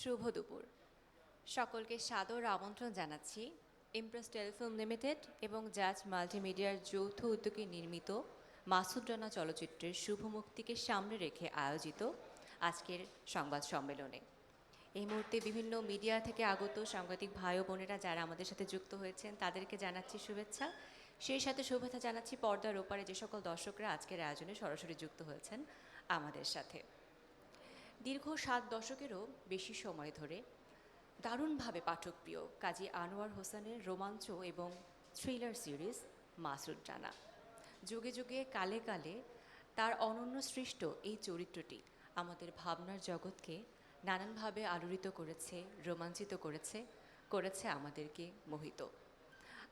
শুভ দুপুর। সকলকে সাদর আমন্ত্রণ জানাচ্ছি ইমপ্রেস টেলিফিল্ম লিমিটেড এবং জাজ মাল্টিমিডিয়ার যৌথ উদ্যোগে নির্মিত মাসুদ রানা চলচ্চিত্রের শুভ মুক্তিকে সামনে রেখে আয়োজিত আজকের সংবাদ সম্মেলনে। এই মুহূর্তে বিভিন্ন মিডিয়া থেকে আগত সাংবাদিক ভাই ও বোনেরা যারা আমাদের সাথে যুক্ত হয়েছেন তাদেরকে জানাচ্ছি শুভেচ্ছা। সেই সাথে শুভেচ্ছা জানাচ্ছি পর্দার ওপারে যে সকল দর্শকরা আজকের আয়োজনে সরাসরি যুক্ত হয়েছেন আমাদের সাথে। দীর্ঘ 7 দশকেরও বেশি সময় ধরে দারুণভাবে পাঠকপ্রিয় কাজী আনোয়ার হোসেনের রোমাঞ্চ এবং থ্রিলার সিরিজ মাসুদ রানা, যুগে যুগে কালে কালে তার অনন্য সৃষ্ট এই চরিত্রটি আমাদের ভাবনার জগৎকে নানানভাবে আলোড়িত করেছে, রোমাঞ্চিত করেছে আমাদেরকে মোহিত।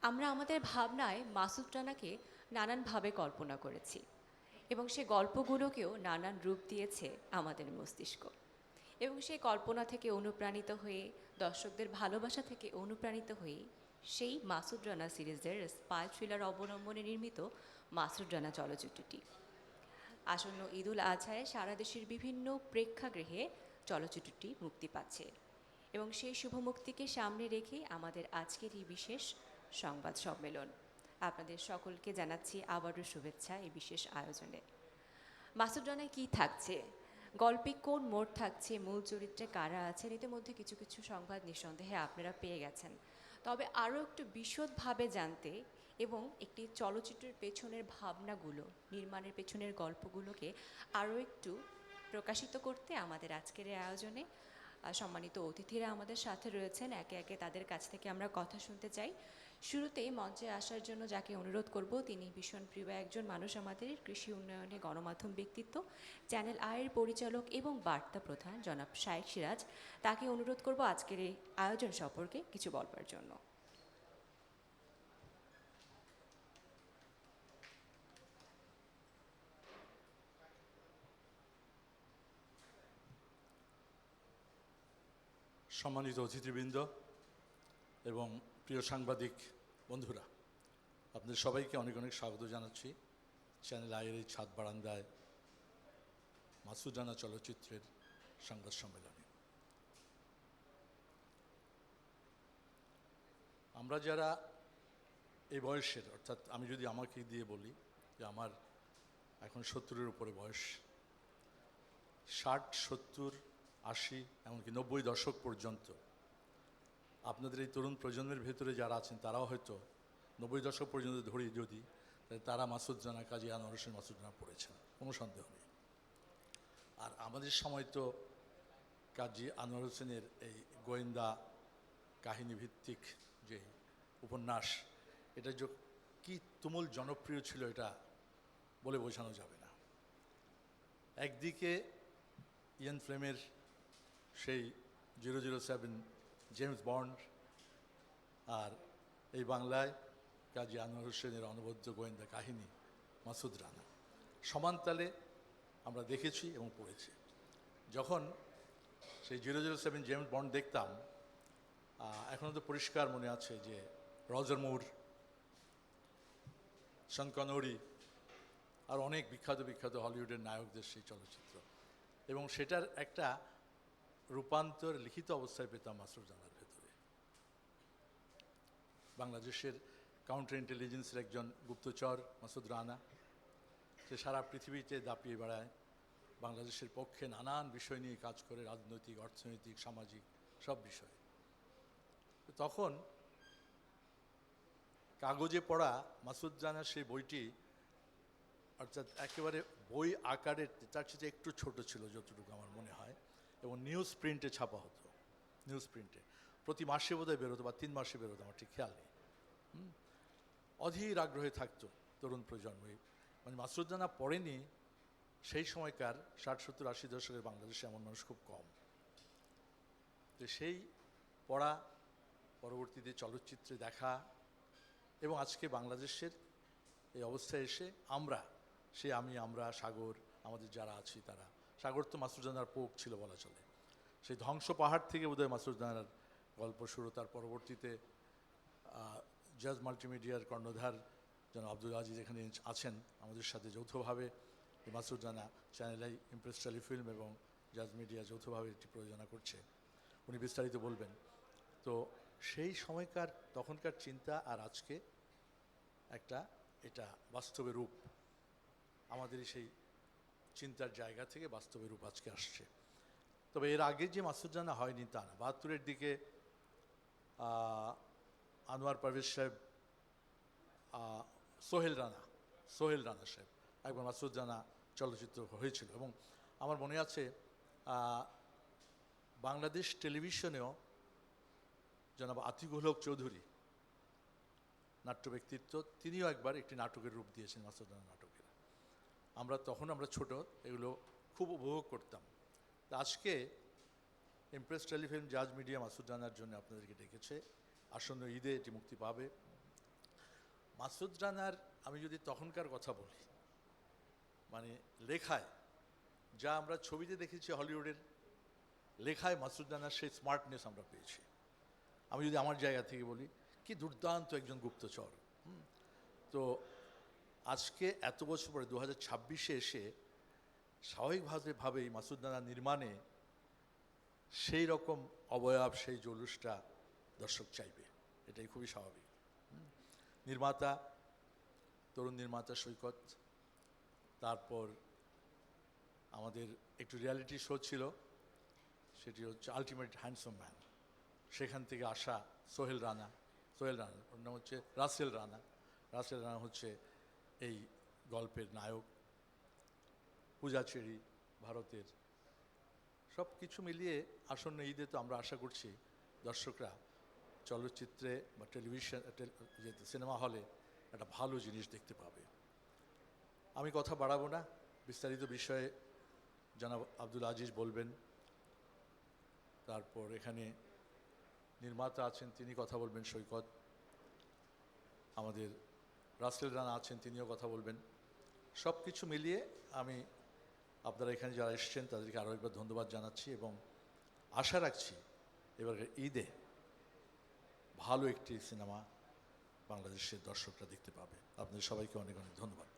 আমরা আমাদের ভাবনায় মাসুদ রানাকে নানানভাবে কল্পনা করেছি এবং সে গল্পগুলোকেও নানান রূপ দিয়েছে আমাদের মস্তিষ্ক। এবং সেই কল্পনা থেকে অনুপ্রাণিত হয়ে, দর্শকদের ভালোবাসা থেকে অনুপ্রাণিত হয়ে সেই মাসুদ রানা সিরিজের স্পাই থ্রিলার অবলম্বনে নির্মিত মাসুদ রানা চলচ্চিত্রটি আসন্ন ঈদুল আজহায় সারা দেশের বিভিন্ন প্রেক্ষাগৃহে চলচ্চিত্রটি মুক্তি পাচ্ছে এবং সেই শুভ মুক্তিকে সামনে রেখে আমাদের আজকের এই বিশেষ সংবাদ সম্মেলন। আপনাদের সকলকে জানাচ্ছি আবারও শুভেচ্ছা এই বিশেষ আয়োজনে। মাসুদ রানায় কী থাকছে, গল্পে কোন মোড় থাকছে, মূল চরিত্রে কারা আছেন, ইতিমধ্যে কিছু কিছু সংবাদ নিঃসন্দেহে আপনারা পেয়ে গেছেন। তবে আরও একটু বিশদভাবে জানতে এবং একটি চলচ্চিত্রের পেছনের ভাবনাগুলো, নির্মাণের পেছনের গল্পগুলোকে আরও একটু প্রকাশিত করতে আমাদের আজকের এই আয়োজনে সম্মানিত অতিথিরা আমাদের সাথে রয়েছেন। একে একে তাদের কাছ থেকে আমরা কথা শুনতে চাই। শুরুতেই মঞ্চে আসার জন্য যাকে অনুরোধ করব, তিনি ভীষণ প্রিয় একজন মানুষ, আমাদের কৃষি উন্নয়নে গণমাধ্যম ব্যক্তিত্ব, চ্যানেল আয়ের পরিচালক এবং বার্তা প্রধান জনাব শাইখ সিরাজ। তাকে অনুরোধ করব আজকের এই আয়োজন সম্পর্কে কিছু বলবার জন্য। সম্মানিত অতিথিবৃন্দ এবং প্রিয় সাংবাদিক বন্ধুরা, আপনাদের সবাইকে অনেক অনেক স্বাগত জানাচ্ছি চ্যানেল আয়ের এই ছাদ বারান্দায় মাসুদ রানা চলচ্চিত্রের সংবাদ সম্মেলনে। আমরা যারা এই বয়সের, অর্থাৎ আমি যদি আমাকে দিয়ে বলি যে আমার এখন 70-এর উপরে বয়স, 60, 70, 80 এমনকি 90 দশক পর্যন্ত আপনাদের এই তরুণ প্রজন্মের ভেতরে যারা আছেন তারাও হয়তো 90 দশক পর্যন্ত ধরি যদি, তারা মাসুদ রানা, কাজী আনোয়ার হোসেন মাসুদ রানা পড়েছেন, কোনো সন্দেহ নেই। আর আমাদের সময় তো কাজী আনোয়ার হোসেনের এই গোয়েন্দা কাহিনী ভিত্তিক যে উপন্যাস, এটা যে কী তুমুল জনপ্রিয় ছিল এটা বলে বোঝানো যাবে না। একদিকে ইয়ান ফ্লেমের সেই 007 জেমস বন্ড, আর এই বাংলায় কাজী আনোয়ার হোসেনের অনবদ্য গোয়েন্দা কাহিনী মাসুদ রানা, সমানতালে আমরা দেখেছি এবং পড়েছি। যখন সেই 007 জেমস বন্ড দেখতাম, এখনও তো পরিষ্কার মনে আছে যে রজার মুর, শন কনেরি আর অনেক বিখ্যাত বিখ্যাত হলিউডের নায়কদের সেই চলচ্চিত্র, এবং সেটার একটা রূপান্তর লিখিত অবস্থায় পেতাম মাসুদ রানার ভেতরে। বাংলাদেশের কাউন্টার ইন্টেলিজেন্সের একজন গুপ্তচর মাসুদ রানা, সে সারা পৃথিবীতে দাপিয়ে বেড়ায়, বাংলাদেশের পক্ষে নানান বিষয় নিয়ে কাজ করে, রাজনৈতিক, অর্থনৈতিক, সামাজিক সব বিষয়ে। তখন কাগজে পড়া মাসুদ রানার সেই বইটি, অর্থাৎ একেবারে বই আকারে, তার চেয়ে একটু ছোট ছিল যতটুকু আমার মনে হয়, এবং নিউজ প্রিন্টে ছাপা হতো। নিউজ প্রিন্টে প্রতি মাসে বোধহয় বেরোতো বা 3 মাসে বেরোতো, আমার ঠিক খেয়াল নেই। অধীর আগ্রহে থাকতো তরুণ প্রজন্ম। মানে মাসুদ রানা পড়েনি সেই সময়কার 60, 70, 80 দশকের বাংলাদেশে এমন মানুষ খুব কম। তো সেই পড়া, পরবর্তীতে চলচ্চিত্রে দেখা, এবং আজকে বাংলাদেশের এই অবস্থায় এসে আমরা, আমরা সাগর, আমাদের যারা আছি তারা, সাগর তো মাসুদ রানার পোক ছিল বলা চলে। সেই ধ্বংস পাহাড় থেকে বোধহয় মাসুদ রানার গল্প শুরু। তার পরবর্তীতে জাজ মাল্টিমিডিয়ার কর্ণধার যেন আব্দুল আজিজ এখানে আছেন আমাদের সাথে, যৌথভাবে Masud Rana channel I, Impress Telefilm এবং জাজ মিডিয়া যৌথভাবে এটি প্রযোজনা করছে। উনি বিস্তারিত বলবেন। তো সেই সময়কার তখনকার চিন্তা আর আজকে একটা এটা বাস্তবে রূপ, আমাদের সেই চিন্তার জায়গা থেকে বাস্তবে রূপ আজকে আসছে। তবে এর আগে যে মাসুদ রানা হয়নি তা না। ৭২-এর দিকে আনোয়ার পারভেজ সাহেব, সোহেল রানা সাহেব একবার মাসুদ রানা চলচ্চিত্র হয়েছিল, এবং আমার মনে আছে বাংলাদেশ টেলিভিশনেও জনাব আতিকুল হক চৌধুরী, নাট্য ব্যক্তিত্ব, তিনিও একবার একটি নাটকের রূপ দিয়েছেন মাসুদ রানা নাটকের। আমরা ছোট, এগুলো খুব উপভোগ করতাম। তা আজকে ইমপ্রেস টেলিফিল্ম জাজ মিডিয়া মাসুদ রানার জন্য আপনাদেরকে ডেকেছে। আসন্ন ঈদে এটি মুক্তি পাবে। মাসুদ রানার আমি যদি তখনকার কথা বলি, মানে লেখায় যা আমরা ছবিতে দেখেছি হলিউডের, লেখায় মাসুদ রানার সেই স্মার্টনেস আমরা পেয়েছি। আমি যদি আমার জায়গা থেকে বলি, কি দুর্দান্ত একজন গুপ্তচর। তো আজকে এত বছর পরে 2026-এ এসে স্বাভাবিকভাবেই মাসুদ রানার নির্মাণে সেই রকম অবয়ব, সেই জলুসটা দর্শক চাইবে, এটাই খুবই স্বাভাবিক। নির্মাতা, তরুণ নির্মাতা সৈকত, তারপর আমাদের একটু রিয়ালিটি শো ছিল, সেটি হচ্ছে আলটিমেট হ্যান্ডসাম ম্যান, সেখান থেকে আসা সোহেল রানা, ওর নাম হচ্ছে রাসেল রানা হচ্ছে এই গল্পের নায়ক। পূজা চেরি ভারতের। সব কিছু মিলিয়ে আসন্ন ঈদে তো আমরা আশা করছি দর্শকরা চলচ্চিত্রে বা টেলিভিশন সিনেমা হলে একটা ভালো জিনিস দেখতে পাবে। আমি কথা বাড়াবো না, বিস্তারিত বিষয়ে জনাব আব্দুল আজিজ বলবেন। তারপর এখানে নির্মাতা আছেন, তিনি কথা বলবেন সৈকত। আমাদের রাসেল রানা আছেন, তিনিও কথা বলবেন। সব কিছু মিলিয়ে আমি আপনারা এখানে যারা এসেছেন তাদেরকে আরও একবার ধন্যবাদ জানাচ্ছি, এবং আশা রাখছি এবার ঈদে ভালো একটি সিনেমা বাংলাদেশের দর্শকরা দেখতে পাবে। আপনাদের সবাইকে অনেক অনেক ধন্যবাদ।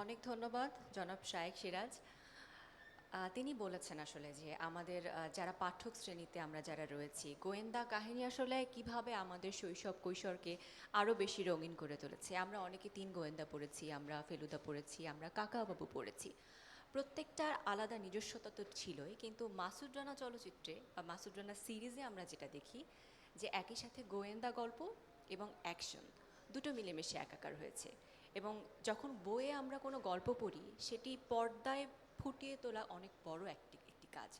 অনেক ধন্যবাদ জনাব শায়েক সিরাজ। তিনি বলেছেন আসলে যে আমাদের যারা পাঠক শ্রেণীতে আমরা যারা রয়েছি, গোয়েন্দা কাহিনী আসলে কিভাবে আমাদের শৈশব কৈশোরকে আরও বেশি রঙিন করে তুলেছে। আমরা অনেকে ৩ গোয়েন্দা পড়েছি, আমরা ফেলুদা পড়েছি, আমরা কাকাবাবু পড়েছি। প্রত্যেকটার আলাদা নিজস্বতা তো ছিলই, কিন্তু মাসুদ রানা চলচ্চিত্রে বা মাসুদ রানা সিরিজে আমরা যেটা দেখি যে একই সাথে গোয়েন্দা গল্প এবং অ্যাকশন দুটো মিলেমিশে একাকার হয়েছে। এবং যখন বইয়ে আমরা কোনো গল্প পড়ি, সেটি পর্দায় ফুটিয়ে তোলা অনেক বড় একটি কাজ।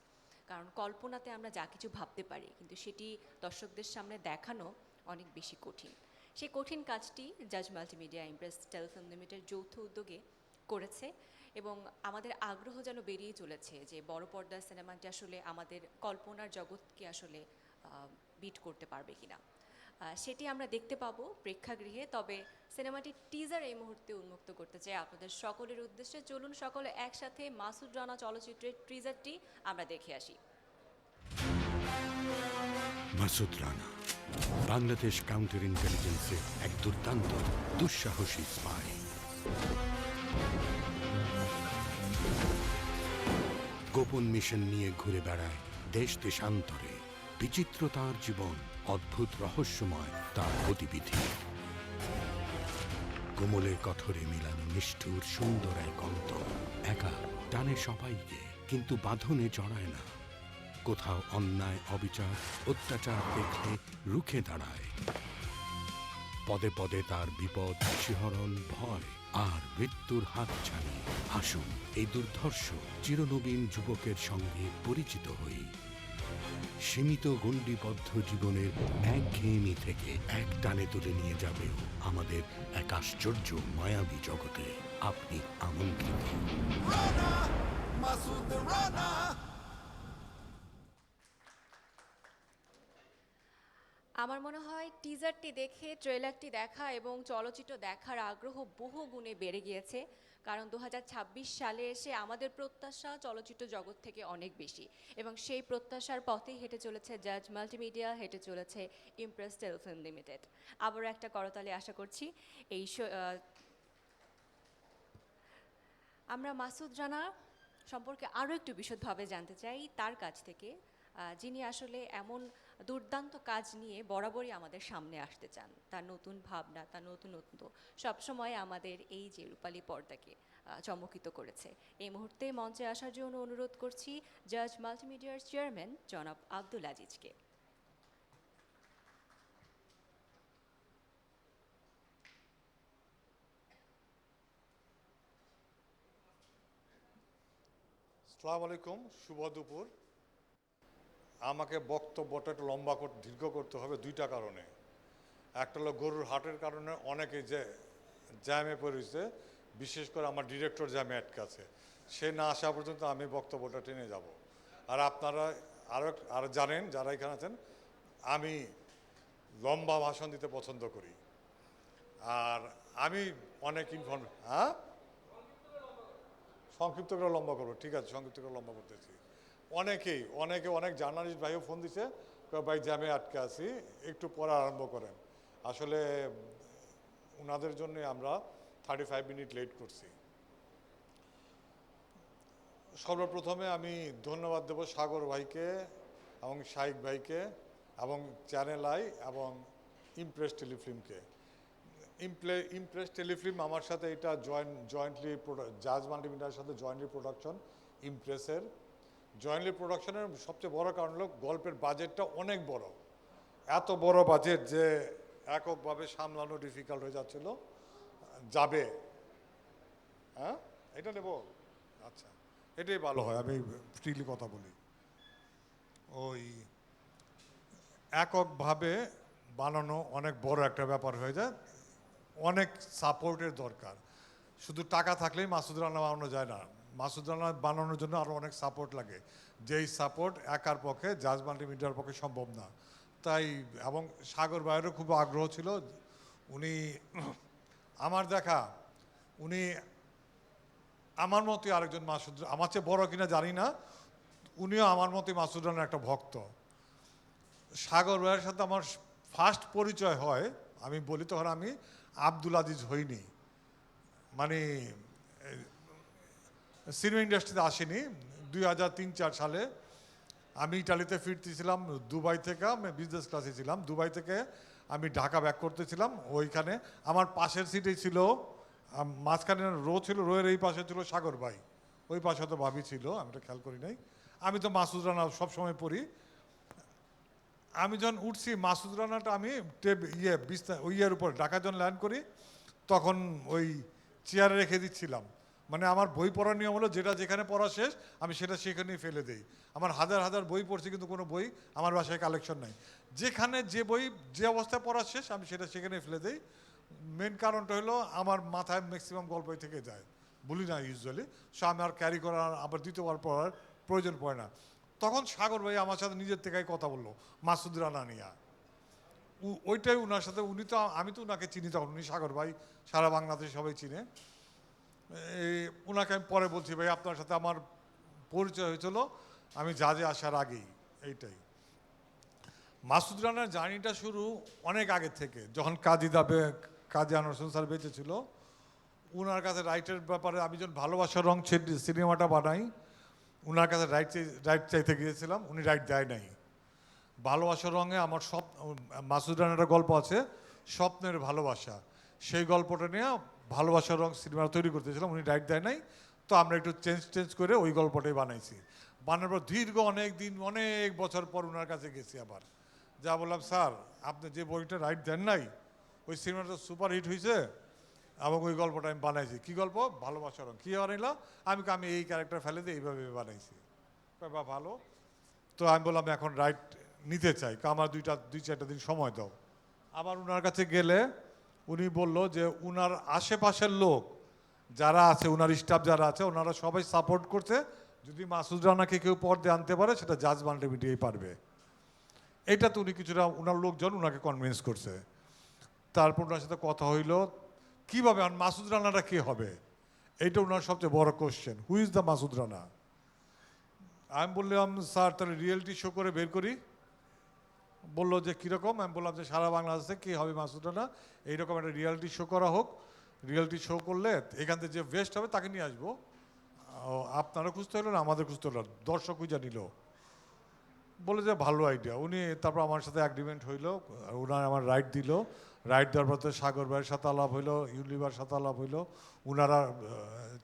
কারণ কল্পনাতে আমরা যা কিছু ভাবতে পারি, কিন্তু সেটি দর্শকদের সামনে দেখানো অনেক বেশি কঠিন। সেই কঠিন কাজটি জাজ মাল্টিমিডিয়া ইমপ্রেস টেলিফিল্ম লিমিটেড যৌথ উদ্যোগে করেছে, এবং আমাদের আগ্রহ যেন বেরিয়ে চলেছে যে বড় পর্দার সিনেমাটি আসলে আমাদের কল্পনার জগৎকে আসলে বিট করতে পারবে কিনা। সেটি আমরা দেখতে পাবো প্রেক্ষাগৃহে। তবে সিনেমাটির টিজার এই মুহূর্তে উন্মুক্ত করতে চাই আপনাদের সকলের উদ্দেশ্যে। চলুন সকলে একসাথে মাসুদ রানা চলচ্চিত্রের টিজারটি আমরা দেখে আসি। মাসুদ রানা বাংলাদেশ কাউন্টার ইন্টেলিজেন্সের এক দুর্দান্ত দুঃসাহসী স্পাই। গোপন মিশন নিয়ে ঘুরে বেড়ায় দেশ দেশান্তরে। বিচিত্র তার জীবন, অদ্ভুত রহস্যময় তার গতিবিধি। কোমলের কথরে মিলানো নিষ্ঠুর সুন্দর এক অন্তর। একা টানে সবাইকে, কিন্তু বাঁধনে জড়ায় না। কোথাও অন্যায়, অবিচার, অত্যাচার দেখলে রুখে দাঁড়ায়। পদে পদে তার বিপদ, শিহরণ, ভয় আর মৃত্যুর হাত ছাড়ি। আসুন এই দুর্ধর্ষ চিরনবীন যুবকের সঙ্গে পরিচিত হই। সীমিত গণ্ডিবদ্ধ জীবনের একঘেয়েমি থেকে এক টানে তুলে নিয়ে যাবে আমাদের এক আশ্চর্য মায়াবী জগতে। আপনি আমন্ত্রিত। আমার মনে হয় টিজারটি দেখে, ট্রেলারটি দেখা এবং চলচ্চিত্র দেখার আগ্রহ বহু গুণে বেড়ে গিয়েছে। কারণ 2026 সালে এসে আমাদের প্রত্যাশা চলচ্চিত্র জগৎ থেকে অনেক বেশি, এবং সেই প্রত্যাশার পথেই হেঁটে চলেছে জাজ মাল্টিমিডিয়া, হেঁটে চলেছে ইমপ্রেস টেলিফিল্ম লিমিটেড। আবারও একটা করতালি আশা করছি এই আমরা মাসুদ রানা সম্পর্কে আরও একটু বিশদভাবে জানতে চাই তার কাছ থেকে, যিনি আসলে এমন দুর্দান্ত কাজ নিয়ে বরাবরই আমাদের সামনে আসতে চান। তার নতুন ভাবনা, তার নতুনত্ব সবসময় আমাদের এই যে রূপালী পর্দাকে চমকিত করেছে। এই মুহূর্তে মঞ্চে আসার জন্য অনুরোধ করছি জাজ মাল্টিমিডিয়ার চেয়ারম্যান জনাব আব্দুল আজিজকে। আসসালামু আলাইকুম, শুভ দুপুর। আমাকে বক্তব্যটা একটু দীর্ঘ করতে হবে দুইটা কারণে। একটা হলো গরুর হাটের কারণে অনেকে যে জ্যামে পড়েছে, বিশেষ করে আমার ডিরেক্টর জ্যামে আটকে আছে, সে না আসা পর্যন্ত আমি বক্তব্যটা টেনে যাব। আর আপনারা আরও জানেন যারা এখানে আছেন, আমি লম্বা ভাষণ দিতে পছন্দ করি। আর আমি অনেক সংক্ষিপ্ত করে লম্বা করবো, ঠিক আছে, সংক্ষিপ্ত করে লম্বা করতেছি। অনেক জার্নালিস্ট ভাইও ফোন দিছে, ভাই জ্যামে আটকে আছি, একটু পড়া আরম্ভ করেন। আসলে ওনাদের জন্য আমরা 35 মিনিট লেট করছি। সর্বপ্রথমে আমি ধন্যবাদ দেব সাগর ভাইকে এবং শাইক ভাইকে এবং চ্যানেল আই এবং ইমপ্রেস টেলিফিল্মকে। ইমপ্রেস টেলিফিল্ম আমার সাথে এটা জয়েন্টলি জাজ মাল্টিমিডিয়ার সাথে জয়েন্টলি প্রোডাকশন। ইমপ্রেসের জয়েন্টলি প্রোডাকশনের সবচেয়ে বড় কারণ হলো গল্পের বাজেটটা অনেক বড়, এত বড় বাজেট যে এককভাবে সামলানো ডিফিকাল্ট হয়ে যাচ্ছিল। যাবে, হ্যাঁ, এটা নেব, আচ্ছা, এটাই ভালো হয়, আমি ফ্রিলি কথা বলি। ওই এককভাবে বানানো অনেক বড় একটা ব্যাপার হয়ে যায়, অনেক সাপোর্টের দরকার। শুধু টাকা থাকলেই মাসুদ রানা বানানো যায় না, মাসুদ রানা বানানোর জন্য আরও অনেক সাপোর্ট লাগে, যেই সাপোর্ট একার পক্ষে জাজ মাল্টিমিডিয়ার পক্ষে সম্ভব না। তাই এবং সাগর ভাইয়েরও খুব আগ্রহ ছিল, উনি আমার দেখা, উনি আমার মতোই আরেকজন মাসুদ, আমার চেয়ে বড় কিনা জানি না, উনিও আমার মতোই মাসুদ রানার একটা ভক্ত। সাগর ভাইয়ের সাথে আমার ফার্স্ট পরিচয় হয়, আমি বলি তখন আমি আব্দুল আজিজ হইনি, মানে সিনেমা ইন্ডাস্ট্রিতে আসেনি। 2003-04 সালে আমি ইটালিতে ফিরতেছিলাম দুবাই থেকে, আমি বিজনেস ক্লাসে ছিলাম, দুবাই থেকে আমি ঢাকা ব্যাক করতেছিলাম। ওইখানে আমার পাশের সিটেই ছিল, মাঝখানে রো ছিল, রোয়ের এই পাশে ছিল সাগর ভাই, ওই পাশে তো ভাবি ছিল, আমি তো খেয়াল করি নাই। আমি তো মাসুদ রানা সবসময় পড়ি। আমি যখন উঠছি মাসুদ রানাটা আমি ইয়ের উপর ঢাকা যখন ল্যান্ড করি তখন ওই চেয়ারে রেখে দিচ্ছিলাম। মানে আমার বই পড়ার নিয়ম হলো যেটা যেখানে পড়া শেষ আমি সেটা সেখানেই ফেলে দিই। আমার হাজার হাজার বই পড়ছি কিন্তু কোনো বই আমার বাসায় কালেকশন নাই, যেখানে যে বই যে অবস্থায় পড়া শেষ আমি সেটা সেখানেই ফেলে দিই। মেন কারণটা হলো আমার মাথায় ম্যাক্সিমাম গল্পই থেকে যায়, বলি না ইউজুয়ালি, সো আমি আর ক্যারি করার আবার দ্বিতীয়বার পড়ার প্রয়োজন পড়ে না। তখন সাগর ভাই আমার সাথে নিজের থেকেই কথা বললো মাসুদ রানা নিয়া, ওইটাই উনার সাথে, উনি তো, আমি তো উনাকে চিনি তখন, উনি সাগর ভাই সারা বাংলাদেশ সবাই চিনে। উনাকে আমি পরে বলছি ভাই আপনার সাথে আমার পরিচয় হয়েছিল আমি জাজে আসার আগেই। এইটাই মাসুদ রানার জার্নিটা শুরু অনেক আগের থেকে, যখন কাজী আনোয়ার হোসেন স্যার বেঁচে ছিল, উনার কাছে রাইটের ব্যাপারে আমি যখন ভালোবাসার রং সিনেমাটা বানাই উনার কাছে রাইট চাইতে গিয়েছিলাম, উনি রাইট দেয় নাই। ভালোবাসার রঙে আমার মাসুদ রানার একটা গল্প আছে স্বপ্নের ভালোবাসা, সেই গল্পটা নিয়ে ভালোবাসার রং সিনেমা তৈরি করতেছিলাম, উনি রাইট দেয় নাই, তো আমরা একটু চেঞ্জ করে ওই গল্পটাই বানাইছি। বানানোর পর দীর্ঘ অনেক দিন অনেক বছর পর ওনার কাছে গেছি আবার, যা বললাম স্যার আপনি যে বইটা রাইট দেন নাই ওই সিনেমাটা সুপার হিট হয়েছে এবং ওই গল্পটা আমি বানাইছি। কী গল্প? ভালোবাসার রং। কী বানাইলাম? আমি এই ক্যারেক্টার ফেলে দিয়ে এইভাবে বানাইছি। বা ভালো, তো আমি বললাম এখন রাইট নিতে চাই, আমার দুই চারটা দিন সময় দাও। আবার ওনার কাছে গেলে উনি বলল যে উনার আশেপাশের লোক যারা আছে, উনার স্টাফ যারা আছে, ওনারা সবাই সাপোর্ট করছে, যদি মাসুদ রানাকে কেউ পর্দে আনতে পারে সেটা জাজ মাল্টিমিডিয়াই পারবে। এটা তো উনি কিছুটা ওনার লোকজন ওনাকে কনভিন্স করছে। তারপর ওনার সাথে কথা হইল কীভাবে মাসুদ রানাটা কে হবে, এইটা ওনার সবচেয়ে বড় question, who is the Masud Rana. আমি বললাম স্যার তাহলে রিয়েলিটি শো করে বের করি। বললো যে কীরকম? আমি বললাম যে সারা বাংলাদেশে কী হবে মাসুদ রানা, এইরকম একটা রিয়েলিটি শো করা হোক, রিয়েলিটি শো করলে এখান থেকে যে বেস্ট হবে তাকে নিয়ে আসবো, আপনারা খুঁজতে হলো না, আমাদের খুঁজতে হলো, দর্শকই জানিল, বলে যে ভালো আইডিয়া। উনি তারপর আমার সাথে অ্যাগ্রিমেন্ট হইলো, উনার আমার রাইট দিল, রাইট দেওয়ার পর তো সাগর ভাইয়ের সাথে আলাপ হইলো, ইউলিভার সাথে আলাপ হইলো, উনারা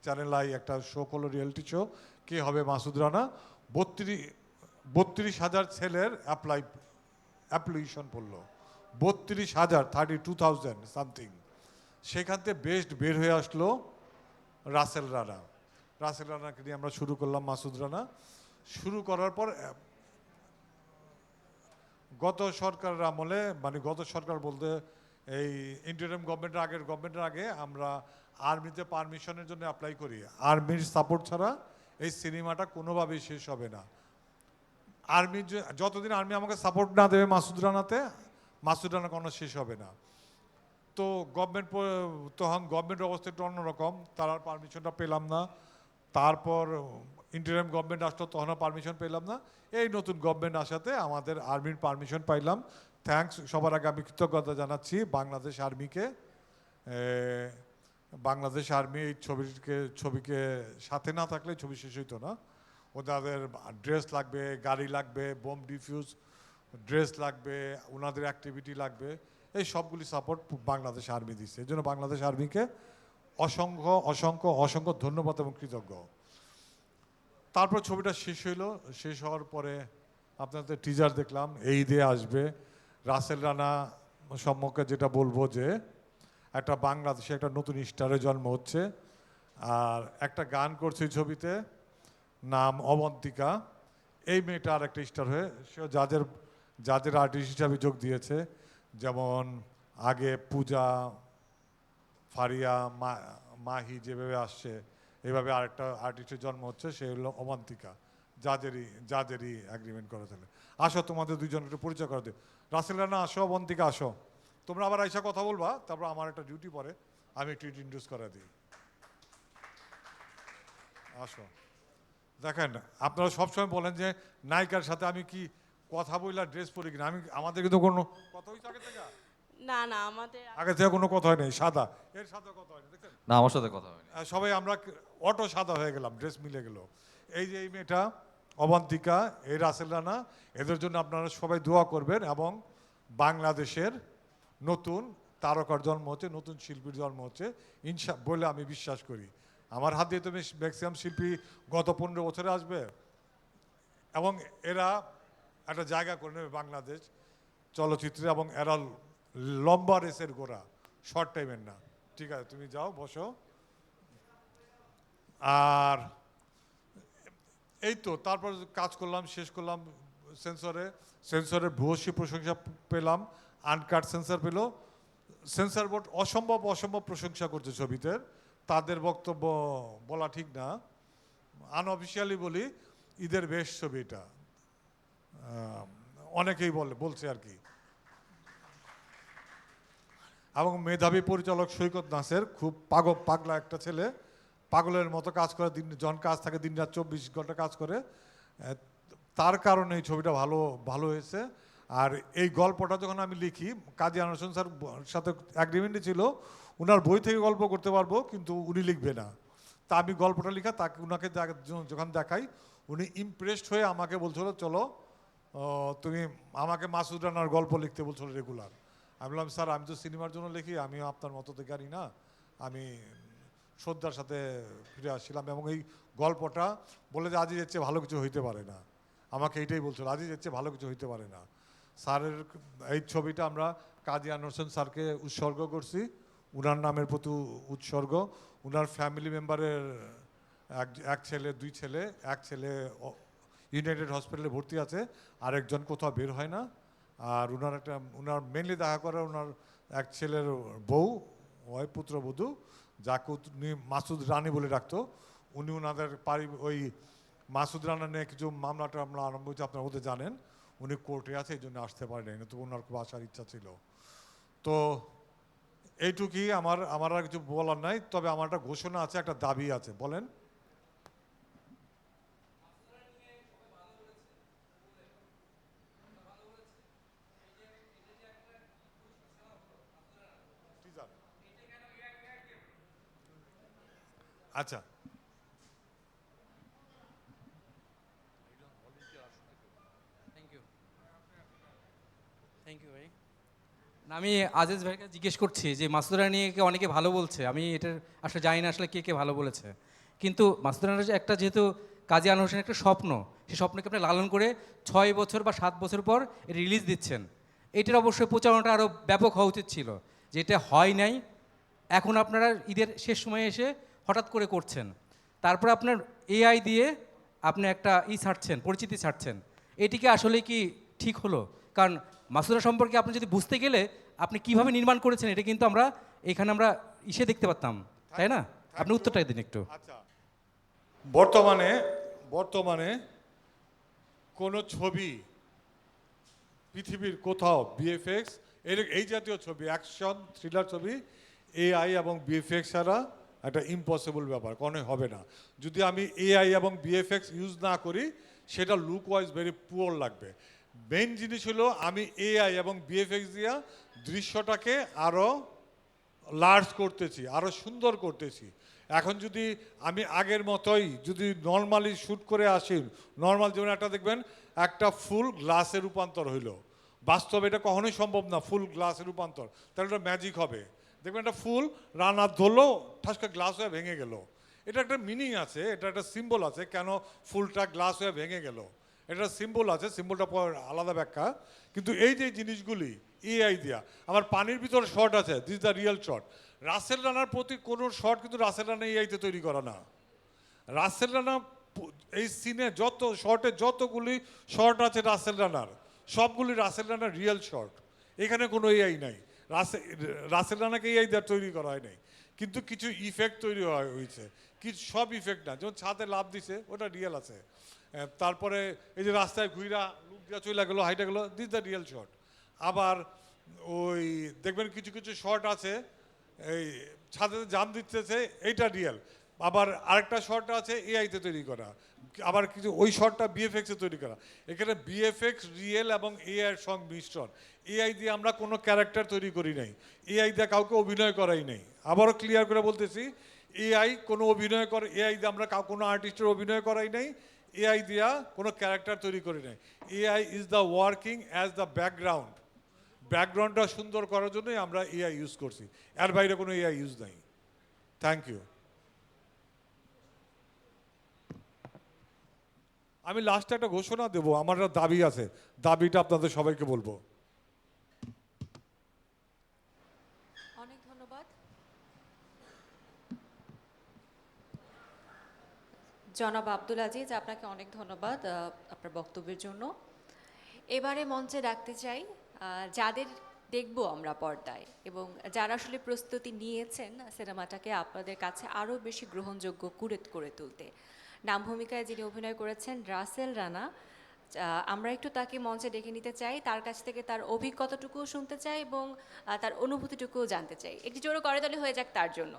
চ্যানেল আই একটা শো করলো, রিয়েলিটি শো, কে হবে মাসুদ রানা। 32,000 ছেলের অ্যাপ্লিকেশন পড়লো, 32,000, 32,000 সামথিং। সেখান থেকে বেস্ট বের হয়ে আসলো রাসেল রানা। রাসেল রানাকে নিয়ে আমরা শুরু করলাম মাসুদ রানা। শুরু করার পর গত সরকারের আমলে, মানে গত সরকার বলতে এই ইন্টারিম গভর্নমেন্টের আগে আমরা আর্মিতে পারমিশনের জন্য অ্যাপ্লাই করি। আর্মির সাপোর্ট ছাড়া এই সিনেমাটা কোনোভাবেই শেষ হবে না। যতদিন আর্মি আমাকে সাপোর্ট না দেবে মাসুদ রানা কোনো শেষ হবে না। তো তখন গভর্নমেন্টের অবস্থা একটু অন্যরকম, তার পারমিশনটা পেলাম না। তারপর ইন্টারিম গভর্নমেন্ট আসলো, তখনও পারমিশন পেলাম না। এই নতুন গভর্নমেন্ট আসাতে আমাদের আর্মির পারমিশন পাইলাম। থ্যাঙ্কস। সবার আগে আমি কৃতজ্ঞতা জানাচ্ছি বাংলাদেশ আর্মিকে। বাংলাদেশ আর্মি এই ছবিকে সাথে না থাকলে ছবি শেষ হইতো না। ওদের ড্রেস লাগবে, গাড়ি লাগবে, বোম ডিফিউজ ড্রেস লাগবে, ওনাদের অ্যাক্টিভিটি লাগবে, এই সবগুলি সাপোর্ট বাংলাদেশ আর্মি দিচ্ছে। এই জন্য বাংলাদেশ আর্মিকে অসংখ্য অসংখ্য অসংখ্য ধন্যবাদ এবং কৃতজ্ঞ। তারপর ছবিটা শেষ হইলো। শেষ হওয়ার পরে আপনাদের টিজার দেখলাম, এই ঈদে আসবে। রাসেল রানা সম্পর্কে যেটা বলবো যে একটা বাংলাদেশে একটা নতুন স্টারের জন্ম হচ্ছে। আর একটা গান করছে ছবিতে, নাম অবন্তিকা। এই মেয়েটা আর একটা স্টার হয়ে সেও জাজের আর্টিস্ট হিসাবে যোগ দিয়েছে। যেমন আগে পূজা, ফারিয়া, মাহি যেভাবে আসছে, এইভাবে আরেকটা আর্টিস্টের জন্ম হচ্ছে, সে হলো অবন্তিকা। জাজেরই অ্যাগ্রিমেন্ট করে তাহলে। আসো, তোমাদের দুইজনের একটু পরিচয় করে দিও। রাসেল রানা আসো, অবন্তিকা আসো। তোমরা আবার আইসা কথা বলবা, তারপর আমার একটা ডিউটি পরে, আমি একটু ইন্ট্রোডিউস করে দিই। আসো। দেখেন, আপনারা সবসময় বলেন যে নায়িকার সাথে আমি কি কথা বইলা ড্রেস পরি কিনা। আমাদের কিন্তু কোনো কথা হয়েছে আগে থেকে? না না, আমাদের আগে থেকে কোনো কথা হয় নাই। সাদা, এর সাথে কথা হয়নি, দেখেন। না, আমার সাথে কথা হয়নি। সবাই আমরা অটো সাদা হয়ে গেলাম, ড্রেস মিলে গেল। এই যে এই মেয়েটা অবন্তিকা, এই রাসেল রানা, এদের জন্য আপনারা সবাই দোয়া করবেন। এবং বাংলাদেশের নতুন তারকার জন্ম হচ্ছে, নতুন শিল্পীর জন্ম হচ্ছে বলে আমি বিশ্বাস করি। আমার হাত দিয়ে তো ম্যাক্সিমাম শিল্পী গত 15 বছরে আসবে, এবং এরা একটা জায়গা করে নেবে বাংলাদেশ চলচ্চিত্রে, এবং এরা লম্বা রেসের গোড়া, শর্ট টাইমের না। ঠিক আছে, তুমি যাও, বসো। আর এই তো তারপর কাজ করলাম, শেষ করলাম সেন্সরে ভূয়সী প্রশংসা পেলাম, আনকাট সেন্সর পেল। সেন্সর বোর্ড অসম্ভব প্রশংসা করছে ছবিতে। তাদের বক্তব্য বলা ঠিক না, আনঅফিসিয়ালি বলি, ঈদের বেস্ট ছবি এটা। অনেকেই বলছে আর কি। এবং মেধাবী পরিচালক সৈকত নাসের, খুব পাগলা একটা ছেলে, পাগলের মতো কাজ করে, জন কাজ থাকে, দিন রাত 24 ঘন্টা কাজ করে। তার কারণে এই ছবিটা ভালো হয়েছে। আর এই গল্পটা যখন আমি লিখি, কাজী আনোয়ার স্যার সাথে অ্যাগ্রিমেন্টে ছিল, উনার বই থেকে গল্প করতে পারবো, কিন্তু উনি লিখবে না। তা আমি গল্পটা লিখা উনাকে যখন দেখাই, উনি ইমপ্রেসড হয়ে আমাকে বলছিল, চলো তুমি আমাকে মাসুদ রানার গল্প লিখতে বলছিল রেগুলার। আমি বললাম, স্যার আমি তো সিনেমার জন্য লিখি, আমি আপনার মতো তো জানি না। আমি শ্রদ্ধার সাথে ফিরে আসছিলাম, এবং এই গল্পটা বলে যে আজিজের চেয়ে ভালো কিছু হইতে পারে না। আমাকে এইটাই বলছিল, আজিজের চেয়ে ভালো কিছু হইতে পারে না। স্যারের এই ছবিটা আমরা কাজী আনোয়ার স্যারকে উৎসর্গ করছি, উনার নামের প্রতি উৎসর্গ। উনার ফ্যামিলি মেম্বারের এক ছেলে, 2 ছেলে, এক ছেলে ইউনাইটেড হসপিটালে ভর্তি আছে, আরেকজন কোথাও বের হয় না। আর উনার মেনলি দেখা করে ওনার এক ছেলের বউ, ওই পুত্রবধূ, যাকে উনি মাসুদ রানী বলে ডাকতো। উনি ওনাদের ওই মাসুদ রানা নিয়ে কিছু মামলাটা আরম্ভ হয়েছে, আপনারা ওদের জানেন। উনি কোর্টে আছে, এই জন্য আসতে পারেন, তো ওনার খুব আসার ইচ্ছা ছিল। তো এইটুকুই আমার আর কিছু বলার নাই। তবে আমার একটা ঘোষণা আছে, একটা দাবি আছে। বলেন। আচ্ছা, থ্যাংক ইউ ভাই। না, আমি আজিজ ভাইকে জিজ্ঞেস করছি যে মাসুদ রানাকে অনেকে ভালো বলছে, আমি এটার আসলে জানি না আসলে কে কে ভালো বলেছে, কিন্তু মাসুদ রানার যে একটা যেহেতু কাজী আনোয়ার হোসেনের একটা স্বপ্ন, সেই স্বপ্নকে আপনি লালন করে 6 বছর বা 7 বছর পর রিলিজ দিচ্ছেন, এটার অবশ্যই প্রচারণাটা আরও ব্যাপক হওয়া উচিত ছিল, যেটা হয় নাই। এখন আপনারা ঈদের শেষ সময়ে এসে হঠাৎ করে করছেন, তারপর আপনার এআই দিয়ে আপনি একটা ছাড়ছেন, পরিচিতি ছাড়ছেন, এটিকে আসলে কি ঠিক হলো? কারণ মাসুদা সম্পর্কে আপনি যদি বুঝতে গেলে আপনি কিভাবে নির্মাণ করেছেন এটা কিন্তু আমরা এখানে আমরা দেখতে পারতাম, তাই না? আপনি উত্তরটা দিন একটু। আচ্ছা, বর্তমানে বর্তমানে কোনো ছবি পৃথিবীর কোথাও বিএফএক্স এই জাতীয় ছবি, অ্যাকশন থ্রিলার ছবি এআই এবং বিএফএক্স ছাড়া একটা ইম্পসিবল ব্যাপার, কোনো হবে না। যদি আমি এআই এবং বিএফএক্স ইউজ না করি সেটা লুক ওয়াইজ ভেরি পুয়ার লাগবে। মেইন জিনিস হলো আমি এআই এবং বিএফএক্স দিয়া দৃশ্যটাকে আরও লার্জ করতেছি, আরও সুন্দর করতেছি। এখন যদি আমি আগের মতোই যদি নর্মালি শ্যুট করে আসি, নর্মাল যেমন একটা দেখবেন একটা ফুল গ্লাসে রূপান্তর হইলো, বাস্তবে এটা কখনোই সম্ভব না ফুল গ্লাসে রূপান্তর, তাহলে ওটা ম্যাজিক হবে। দেখবেন একটা ফুল রান্না ধরলো ঠাস করে গ্লাস হয়ে ভেঙে গেল, এটা একটা মিনিং আছে, এটা একটা সিম্বল আছে কেন ফুলটা গ্লাস হয়ে ভেঙে গেল, এটা সিম্বল আছে, সিম্বলটা পর আলাদা ব্যাখ্যা। কিন্তু এই যে জিনিসগুলি এআই দিয়া, আমার পানির ভিতরে শর্ট আছে, this the real shot. Russell runner প্রতি কোনো শর্ট কিন্তু রাসেল রানা এআইতে তৈরি করা না। রাসেল রানা এই সিনে যত শর্টে যতগুলি শর্ট আছে রাসেল রানার, সবগুলি রাসেল রানার রিয়েল শর্ট, এখানে কোনো এআই নাই। রাসেল রানাকে এআই দেওয়ার তৈরি করা হয় নাই, কিন্তু কিছু ইফেক্ট তৈরি হয়েছে, কিছু সব ইফেক্ট না, যেমন ছাদে লাভ দিছে ওটা রিয়েল আছে, তারপরে এই যে রাস্তায় ঘুইরা লুক দিয়া চলে গেলো হাইটে গেলো, দিস দ্য রিয়েল শর্ট। আবার ওই দেখবেন কিছু কিছু শর্ট আছে এই ছাদে জাম দিতেছে, এইটা রিয়েল। আবার আরেকটা শর্ট আছে এআইতে তৈরি করা, আবার কিছু ওই শর্টটা বিএফএক্সে তৈরি করা। এখানে বিএফএক্স রিয়েল এবং এআইয়ের সঙ্গে মিশ্রণ। এআই দিয়ে আমরা কোনো ক্যারেক্টার তৈরি করি নাই, এআই দিয়ে কাউকে অভিনয় করাই নাই। আবারও ক্লিয়ার করে বলতেছি, এআই কোনো অভিনয় করে, এআই দিয়ে আমরা কোনো আর্টিস্টের অভিনয় করাই নাই, এআই দিয়া কোনো ক্যারেক্টার তৈরি করি নাই। AI is the working as the background, ব্যাকগ্রাউন্ডটা সুন্দর করার জন্যই আমরা এআই ইউজ করছি, এর বাইরে কোনো এআই ইউজ নাই। Thank you. আমি লাস্টে একটা ঘোষণা দেবো, আমার একটা দাবি আছে, দাবিটা আপনাদের সবাইকে বলবো। অনেক ধন্যবাদ। জনাব আব্দুল আজিজ, আপনাকে অনেক ধন্যবাদ আপনার বক্তব্যের জন্য। এবারে মঞ্চে ডাকতে চাই যাদের দেখব আমরা পর্দায় এবং যারা আসলে প্রস্তুতি নিয়েছেন সিনেমাটাকে আপনাদের কাছে আরও বেশি গ্রহণযোগ্য করে তুলতে। নাম ভূমিকায় যিনি অভিনয় করেছেন রাসেল রানা, আমরা একটু তাকে মঞ্চে ডেকে নিতে চাই, তার কাছ থেকে তার অভিজ্ঞতাটুকুও শুনতে চাই এবং তার অনুভূতিটুকুও জানতে চাই। একটি জোরে করতালি হয়ে যাক তার জন্য।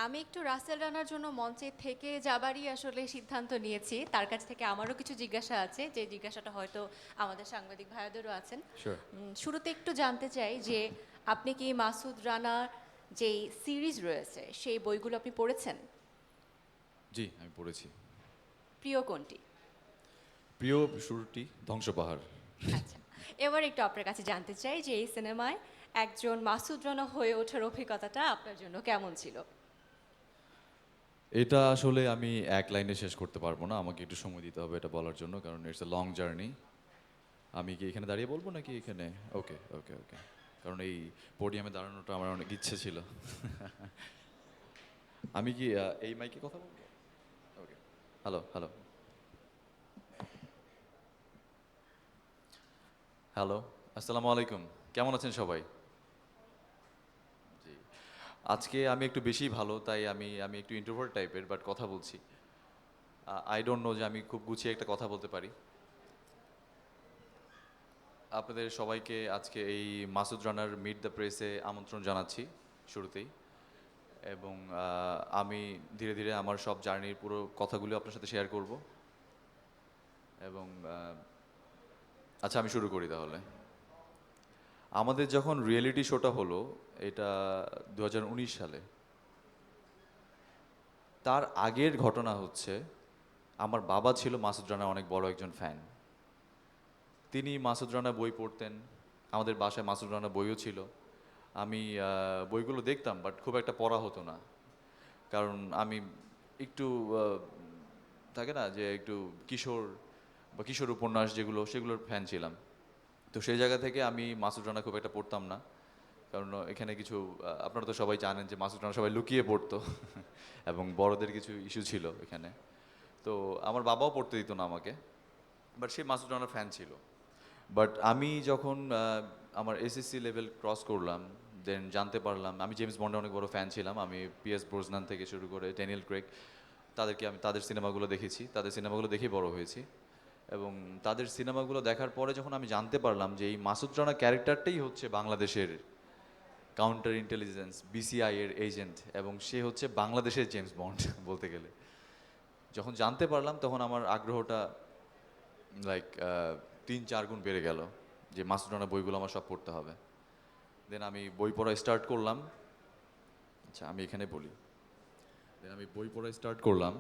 আমি একটু রাসেল রানার জন্য মঞ্চে থেকে যাবারই আসলে সিদ্ধান্ত নিয়েছি। তার কাছ থেকে আমারও কিছু জিজ্ঞাসা আছে, যে জিজ্ঞাসাটা হয়তো আমাদের সাংবাদিক ভাইদেরও আছেন। শুরুতে একটু জানতে চাই যে আপনি কি মাসুদ রানার যেই সিরিজ রয়েছে সেই বইগুলো আপনি পড়েছেন? জি, আমি পড়েছি। প্রিয় কোনটি? প্রিয় শুরুটি ধ্বংস পাহাড়। আচ্ছা, এবার একটু আপনার কাছে জানতে চাই যে এই সিনেমায় একজন মাসুদ রানা হয়ে ওঠার অভিজ্ঞতাটা আপনার জন্য কেমন ছিল? এটা আসলে আমি এক লাইনে শেষ করতে পারবো না, আমাকে একটু সময় দিতে হবে এটা বলার জন্য, কারণ ইটস এ লং জার্নি। আমি কি এখানে দাঁড়িয়ে বলবো নাকি এখানে? ওকে ওকে ওকে, কারণ এই পোডিয়ামে দাঁড়ানোটা আমার অনেক ইচ্ছে ছিল। আমি কি এই মাইকে কথা বলবো? ওকে, হ্যালো হ্যালো হ্যালো, আসসালামু আলাইকুম, কেমন আছেন সবাই? জি, আজকে আমি একটু বেশি ভালো, তাই আমি একটু ইন্ট্রোভার্ট টাইপের, বাট কথা বলছি। আই ডোন্ট নো যে আমি খুব গুছিয়ে একটা কথা বলতে পারি। আপনাদের সবাইকে আজকে এই মাসুদ রানার মিট দ্য প্রেসে আমন্ত্রণ জানাচ্ছি শুরুতেই, এবং আমি ধীরে ধীরে আমার সব জার্নির পুরো কথাগুলো আপনার সাথে শেয়ার করব। এবং আচ্ছা, আমি শুরু করি তাহলে। আমাদের যখন রিয়েলিটি শোটা হলো, এটা 2019 সালে, তার আগের ঘটনা হচ্ছে আমার বাবা ছিল মাসুদ রানার অনেক বড় একজন ফ্যান। তিনি মাসুদ রানা বই পড়তেন, আমাদের বাসায় মাসুদ রানা বইও ছিল। আমি বইগুলো দেখতাম, বাট খুব একটা পড়া হতো না, কারণ আমি একটু থাকে না যে একটু কিশোর বা কিশোর উপন্যাস যেগুলো, সেগুলোর ফ্যান ছিলাম। তো সেই জায়গা থেকে আমি মাসুদ রানা খুব একটা পড়তাম না, কারণ এখানে কিছু আপনারা তো সবাই জানেন যে মাসুদ রানা সবাই লুকিয়ে পড়তো এবং বড়দের কিছু ইস্যু ছিল এখানে। তো আমার বাবাও পড়তে দিত না আমাকে, but say Masud runner fan ছিল। বাট আমি যখন আমার এসএসসি লেভেল ক্রস করলাম, দেন জানতে পারলাম, আমি জেমস বন্ডের অনেক বড় ফ্যান ছিলাম। আমি পিএস ব্রোসনান থেকে শুরু করে ড্যানিয়েল ক্রেগ, তাদেরকে আমি তাদের সিনেমাগুলো দেখেছি, তাদের সিনেমাগুলো দেখেই বড় হয়েছি। এবং তাদের সিনেমাগুলো দেখার পরে যখন আমি জানতে পারলাম যে এই মাসুদ রানা ক্যারেক্টারটাই হচ্ছে বাংলাদেশের কাউন্টার ইন্টেলিজেন্স বিসিআই এর এজেন্ট, এবং সে হচ্ছে বাংলাদেশের জেমস বন্ড বলতে গেলে, যখন জানতে পারলাম তখন আমার আগ্রহটা লাইক 3-4 গুণ বেড়ে গেল যে মাসুদ রানা বইগুলো আমার সব পড়তে হবে। দেন আমি বই পড়া স্টার্ট করলাম। আচ্ছা, আমি এখানে বলি। দেন আমি বই পড়া স্টার্ট করলাম।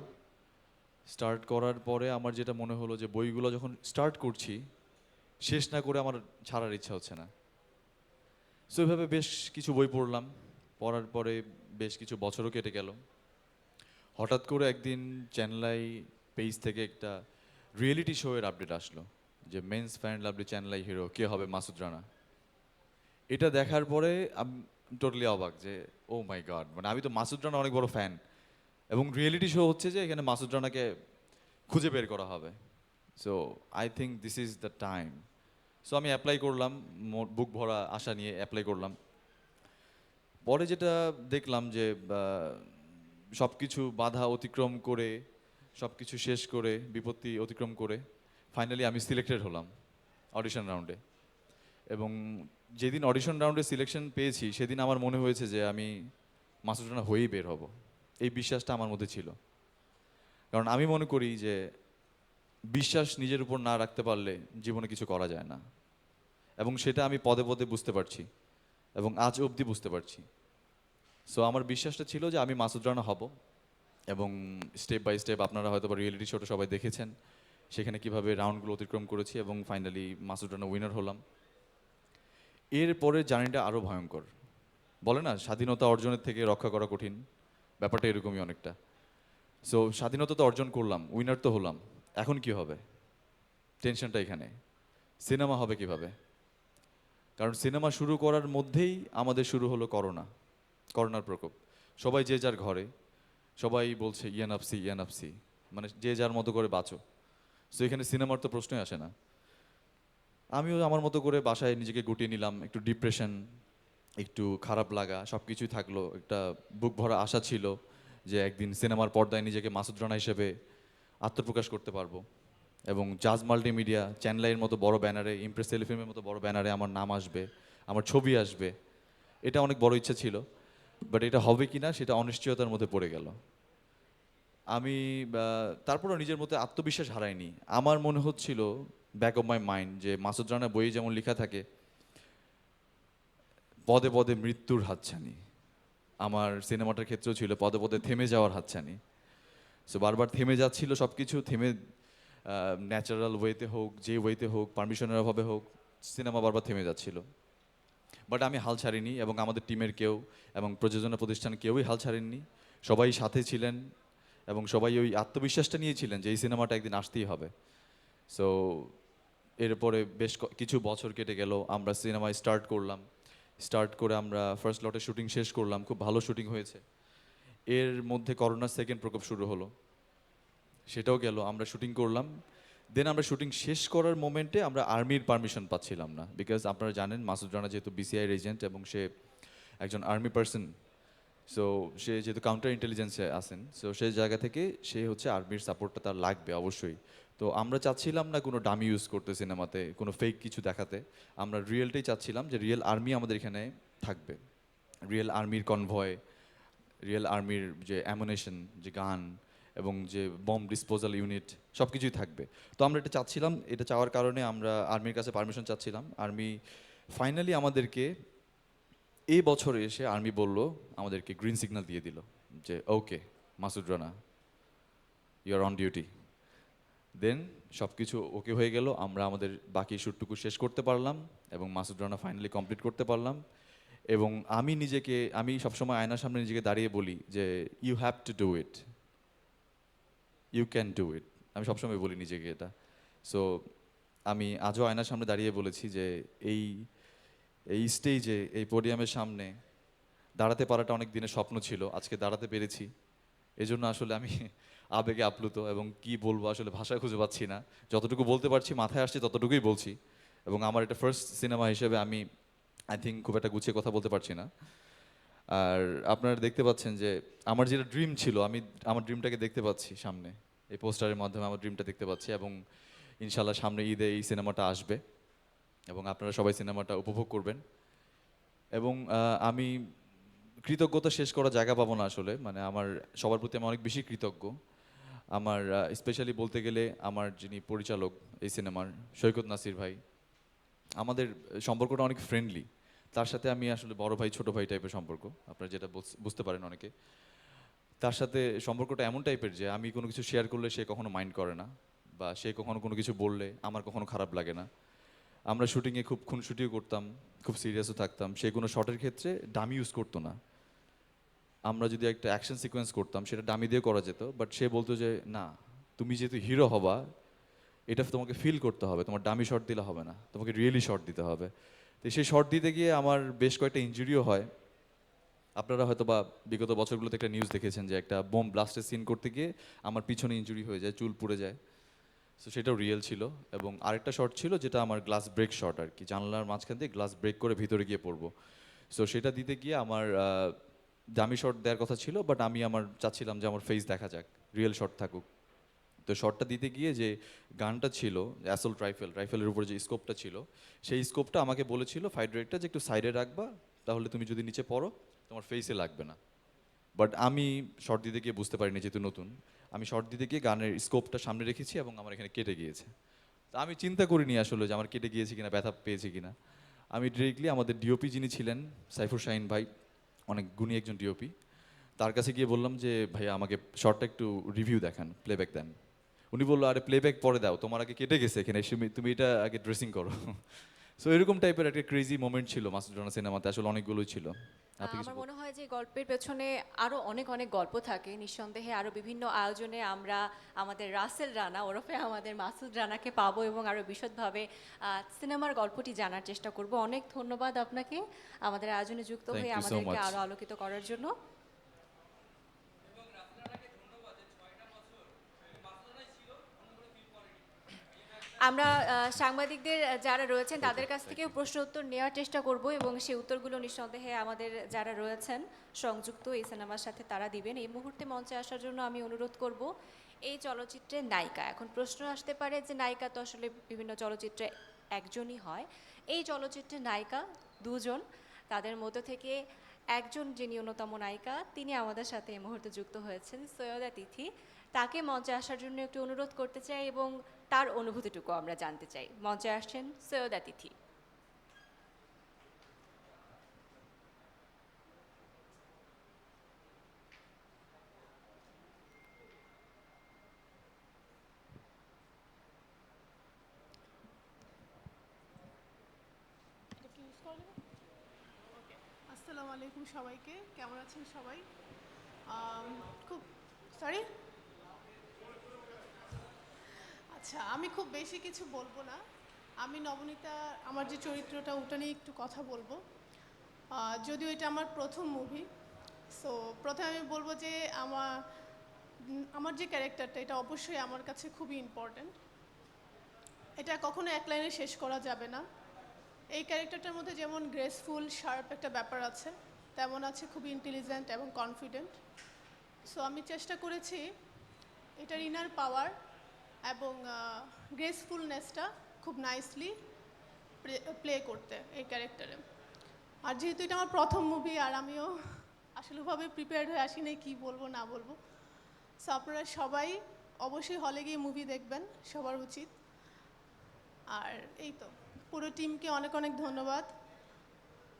স্টার্ট করার পরে আমার যেটা মনে হলো যে বইগুলো যখন স্টার্ট করছি, শেষ না করে আমার ছাড়ার ইচ্ছা হচ্ছে না। সো এভাবে বেশ কিছু বই পড়লাম। পড়ার পরে বেশ কিছু বছরও কেটে গেল। হঠাৎ করে একদিন চ্যানেলাই পেজ থেকে একটা রিয়েলিটি শো এর আপডেট আসলো যে মেন্স ফ্যান লাভলি চ্যানেলাই হিরো কে হবে মাসুদ রানা। এটা দেখার পরে আমি টোটালি অবাক যে ও মাই গড, মানে আমি তো মাসুদ রানা অনেক বড় ফ্যান, এবং রিয়েলিটি শো হচ্ছে যে এখানে মাসুদ রানাকে খুঁজে বের করা হবে। So I think this is the time. So আমি অ্যাপ্লাই করলাম, বুক ভরা আশা নিয়ে অ্যাপ্লাই করলাম। পরে যেটা দেখলাম যে সব কিছু বাধা অতিক্রম করে, সব কিছু শেষ করে, বিপত্তি অতিক্রম করে ফাইনালি আমি সিলেক্টেড হলাম অডিশন রাউন্ডে। এবং যেদিন অডিশন রাউন্ডে সিলেকশন পেয়েছি সেদিন আমার মনে হয়েছে যে আমি মাসুদ রানা হয়েই বের হব। এই বিশ্বাসটা আমার মধ্যে ছিল, কারণ আমি মনে করি যে বিশ্বাস নিজের উপর না রাখতে পারলে জীবনে কিছু করা যায় না, এবং সেটা আমি পদে পদে বুঝতে পারছি এবং আজ অবধি বুঝতে পারছি। সো আমার বিশ্বাসটা ছিল যে আমি মাসুদ রানা হব, এবং স্টেপ বাই স্টেপ আপনারা হয়তো বা রিয়েলিটি শোটা সবাই দেখেছেন, সেখানে কিভাবে রাউন্ডগুলো অতিক্রম করেছি এবং ফাইনালি মাসুদ রানা উইনার হলাম। এরপরে জার্নিটা আরও ভয়ঙ্কর। বলে না স্বাধীনতা অর্জনের থেকে রক্ষা করা কঠিন, ব্যাপারটা এরকমই অনেকটা। সো স্বাধীনতা তো অর্জন করলাম, উইনার তো হলাম, এখন কি হবে? টেনশনটা এখানে, সিনেমা হবে কিভাবে? কারণ সিনেমা শুরু করার মধ্যেই আমাদের শুরু হলো করোনার প্রকোপ। সবাই যে যার ঘরে, সবাই বলছে ইয়ানাপসি ইয়ানাপসি, মানে যে যার মতো করে বাঁচো। সো এখানে সিনেমার তো প্রশ্নই আসে না। আমিও আমার মতো করে বাসায় নিজেকে গুটিয়ে নিলাম, একটু ডিপ্রেশন, একটু খারাপ লাগা সব কিছুই থাকলো। একটা বুক ভরা আশা ছিল যে একদিন সিনেমার পর্দায় নিজেকে মাসুদ রানা হিসেবে আত্মপ্রকাশ করতে পারবো, এবং জাজ মাল্টিমিডিয়া চ্যানেলের মতো বড় ব্যানারে, ইমপ্রেস টেলিফিল্মের মতো বড় ব্যানারে আমার নাম আসবে, আমার ছবি আসবে। এটা অনেক বড় ইচ্ছা ছিল, বাট এটা হবে কি না সেটা অনিশ্চয়তার মধ্যে পড়ে গেল। আমি তারপরেও নিজের মধ্যে আত্মবিশ্বাস হারাইনি। আমার মনে হচ্ছিল ব্যাক অফ মাই মাইন্ড যে মাসুদ রানা বইয়ে যেমন লেখা থাকে পদে পদে মৃত্যুর হাতছানি, আমার সিনেমাটার ক্ষেত্রেও ছিল পদে পদে থেমে যাওয়ার হাতছানি। সো বারবার থেমে যাচ্ছিল সব কিছু, থেমে ন্যাচারাল ওয়েতে হোক, যে ওয়েতে হোক, পারমিশনের অভাবে হোক, সিনেমা বারবার থেমে যাচ্ছিল। বাট আমি হাল ছাড়িনি, এবং আমাদের টিমের কেউ এবং প্রযোজনা প্রতিষ্ঠান কেউই হাল ছাড়েননি। সবাই সাথে ছিলেন এবং সবাই ওই আত্মবিশ্বাসটা নিয়েছিলেন যে এই সিনেমাটা একদিন আসতেই হবে। সো এরপরে বেশ কিছু বছর কেটে গেল, আমরা সিনেমায় স্টার্ট করে আমরা ফার্স্ট লটে শুটিং শেষ করলাম, খুব ভালো শুটিং হয়েছে। এর মধ্যে করোনার সেকেন্ড প্রকোপ শুরু হলো, সেটাও গেল, আমরা শুটিং করলাম। দেন আমরা শুটিং শেষ করার মোমেন্টে আমরা আর্মির পারমিশন পাচ্ছিলাম না, বিকজ আপনারা জানেন মাসুদ রানা যেহেতু বিসিআই এজেন্ট এবং সে একজন আর্মি পার্সন, সো সে যেহেতু কাউন্টার ইন্টেলিজেন্সে আছেন, সো সেই জায়গা থেকে সে হচ্ছে আর্মির সাপোর্টটা তার লাগবে অবশ্যই। তো আমরা চাচ্ছিলাম না কোনো ডামি ইউজ করতে সিনেমাতে, কোনো ফেক কিছু দেখাতে। আমরা রিয়েলটাই চাচ্ছিলাম যে রিয়েল আর্মি আমাদের এখানে থাকবে, রিয়েল আর্মির কনভয়, রিয়েল আর্মির যে অ্যামুনেশন, যে গান এবং যে বম ডিসপোজাল ইউনিট সব কিছুই থাকবে। তো আমরা এটা চাচ্ছিলাম, এটা চাওয়ার কারণে আমরা আর্মির কাছে পারমিশন চাচ্ছিলাম। আর্মি ফাইনালি আমাদেরকে এই বছরে এসে আর্মি বলল, আমাদেরকে গ্রিন সিগন্যাল দিয়ে দিল যে okay Masud Rana you are on duty. Then সব কিছু ওকে হয়ে গেল, আমরা আমাদের বাকি শ্যুটটুকু শেষ করতে পারলাম এবং মাসুদ রানা ফাইনালি কমপ্লিট করতে পারলাম। এবং আমি সবসময় আয়নার সামনে নিজেকে দাঁড়িয়ে বলি যে you have to do it, you can do it. আমি সবসময় বলি নিজেকে এটা। সো আমি আজও আয়নার সামনে দাঁড়িয়ে বলেছি যে এই এই স্টেজে, এই পোডিয়ামের সামনে দাঁড়াতে পারাটা অনেক দিনের স্বপ্ন ছিল, আজকে দাঁড়াতে পেরেছি। এজন্য আসলে আমি আবেগে আপ্লুত এবং কি বলবো আসলে ভাষা খুঁজে পাচ্ছি না। যতটুকু বলতে পারছি, মাথায় আসছে ততটুকুই বলছি। এবং আমার এটা ফার্স্ট সিনেমা হিসেবে আমি আই থিঙ্ক খুব একটা গুছিয়ে কথা বলতে পারছি না। আর আপনারা দেখতে পাচ্ছেন যে আমার যেটা ড্রিম ছিল, আমি আমার ড্রিমটাকে দেখতে পাচ্ছি সামনে, এই পোস্টারের মাধ্যমে আমার ড্রিমটা দেখতে পাচ্ছি। এবং ইনশাল্লাহ সামনে ঈদে এই সিনেমাটা আসবে এবং আপনারা সবাই সিনেমাটা উপভোগ করবেন। এবং আমি কৃতজ্ঞতা শেষ করা জায়গা পাবো না আসলে, মানে আমার সবার প্রতি আমি অনেক বেশি কৃতজ্ঞ। আমার স্পেশালি বলতে গেলে আমার যিনি পরিচালক এই সিনেমার, সৈকত নাসির ভাই, আমাদের সম্পর্কটা অনেক ফ্রেন্ডলি। তার সাথে আমি আসলে বড় ভাই ছোট ভাই টাইপের সম্পর্ক, আপনারা যেটা বুঝতে পারেন অনেকে। তার সাথে সম্পর্কটা এমন টাইপের যে আমি কোনো কিছু শেয়ার করলে সে কখনো মাইন্ড করে না, বা সে কখনো কোনো কিছু বললে আমার কখনো খারাপ লাগে না। আমরা শুটিংয়ে খুব খুনসুটিও করতাম, খুব সিরিয়াসও থাকতাম। সে কোনো শটের ক্ষেত্রে ডামি ইউজ করতো না। আমরা যদি একটা অ্যাকশন সিকোয়েন্স করতাম সেটা ডামি দিয়ে করা যেত, বাট সে বলতো যে না, তুমি যেহেতু হিরো হবা, এটা তোমাকে ফিল করতে হবে, তোমার ডামি শট দিলে হবে না, তোমাকে রিয়েলি শট দিতে হবে। তো সেই শট দিতে গিয়ে আমার বেশ কয়েকটা ইনজুরিও হয়। আপনারা হয়তো বা বিগত বছরগুলোতে একটা নিউজ দেখেছেন যে একটা বোম ব্লাস্টের সিন করতে গিয়ে আমার পিছনে ইনজুরি হয়ে যায়, চুল পুড়ে যায়। সো সেটাও রিয়েল ছিল। এবং আরেকটা শট ছিল যেটা আমার গ্লাস ব্রেক শট আর কি, জানলার মাঝখান দিয়ে গ্লাস ব্রেক করে ভিতরে গিয়ে পড়বো। সো সেটা দিতে গিয়ে আমার দামি শট দেওয়ার কথা ছিল, বাট আমি চাচ্ছিলাম যে আমার ফেস দেখা যাক, রিয়েল শট থাকুক। তো শটটা দিতে গিয়ে যে গানটা ছিল, অ্যাসল্ট রাইফেলের উপরে যে স্কোপটা ছিল, সেই স্কোপটা আমাকে বলেছিল ফাইট ডিরেক্টর যে একটু সাইডে রাখবা, তাহলে তুমি যদি নিচে পড়ো তোমার ফেসে লাগবে না। বাট আমি শর্ট দিতে গিয়ে বুঝতে পারিনি, যেহেতু নতুন, আমি শর্ট দিতে গিয়ে গানের স্কোপটা সামনে রেখেছি এবং আমার এখানে কেটে গিয়েছে। তা আমি চিন্তা করিনি আসলে যে আমার কেটে গিয়েছে কিনা, ব্যথা পেয়েছি কিনা। আমি ডিরেক্টলি আমাদের ডিওপি যিনি ছিলেন, সাইফুর শাহিন ভাই, অনেক গুণী একজন ডিওপি, তার কাছে গিয়ে বললাম যে ভাইয়া আমাকে শর্টটা একটু রিভিউ দেখান, প্লেব্যাক দেন। উনি বললো আরে প্লেব্যাক পরে দাও, তোমার আগে কেটে গেছে এখানে, তুমি এটা আগে ড্রেসিং করো। সো এরকম টাইপের একটা ক্রেজি মোমেন্ট ছিল মাসুদ রানা সিনেমাতে, আসলে অনেকগুলোই ছিল। আপনি কিছু আমার মনে হয় যে গল্পের পেছনে আরো অনেক অনেক গল্প থাকে নিঃসন্দেহে। আরো বিভিন্ন আয়োজনে আমরা আমাদের রাসেল রানা ওরফে আমাদের মাসুদ রানাকে পাবো এবং আরো বিশদভাবে সিনেমার গল্পটি জানার চেষ্টা করব। অনেক ধন্যবাদ আপনাকে আমাদের আয়োজনে যুক্ত Thank হয়ে you so আমাদেরকে much. আরো আলোকিত করার জন্য। আমরা সাংবাদিকদের যারা রয়েছেন তাদের কাছ থেকে প্রশ্ন উত্তর নেওয়ার চেষ্টা করব এবং সেই উত্তরগুলো নিঃসন্দেহে আমাদের যারা রয়েছেন সংযুক্ত এই সিনেমার সাথে তারা দিবেন। এই মুহূর্তে মঞ্চে আসার জন্য আমি অনুরোধ করব এই চলচ্চিত্রের নায়িকা। এখন প্রশ্ন আসতে পারে যে নায়িকা তো আসলে বিভিন্ন চলচ্চিত্রে একজনই হয়, এই চলচ্চিত্রের নায়িকা দুজন, তাদের মধ্য থেকে একজন যিনি অন্যতম নায়িকা তিনি আমাদের সাথে এই মুহূর্তে যুক্ত হয়েছেন, সৈয়দা তিথি। তাকে মঞ্চে আসার জন্য একটু অনুরোধ করতে চাই এবং তার অনুভূতিটুকু আমরা জানতে চাই। মঞ্চে আসছেন সৈয়দা তিথি। আসসালামু আলাইকুম সবাইকে, কেমন আছেন সবাই? খুব সরি, আচ্ছা আমি খুব বেশি কিছু বলবো না। আমি নবনীতা, আমার যে চরিত্রটা ওটা নিয়ে একটু কথা বলবো। যদিও এটা আমার প্রথম মুভি, সো প্রথমে আমি বলবো যে আমার যে ক্যারেক্টারটা এটা অবশ্যই আমার কাছে খুবই ইম্পর্ট্যান্ট। এটা কখনো এক লাইনে শেষ করা যাবে না। এই ক্যারেক্টারটার মধ্যে যেমন গ্রেসফুল শার্প একটা ব্যাপার আছে, তেমন আছে খুবই ইন্টেলিজেন্ট এবং কনফিডেন্ট। সো আমি চেষ্টা করেছি এটার ইনার পাওয়ার এবং গ্রেসফুলনেসটা খুব নাইসলি প্লে করতে এই ক্যারেক্টারে। আর যেহেতু এটা আমার প্রথম মুভি আর আমিও আসলেভাবে প্রিপেয়ার্ড হয়ে আসিনি কী বলবো না বলবো, সো আপনারা সবাই অবশ্যই হলে গিয়ে মুভি দেখবেন, সবার উচিত। আর এই তো, পুরো টিমকে অনেক অনেক ধন্যবাদ।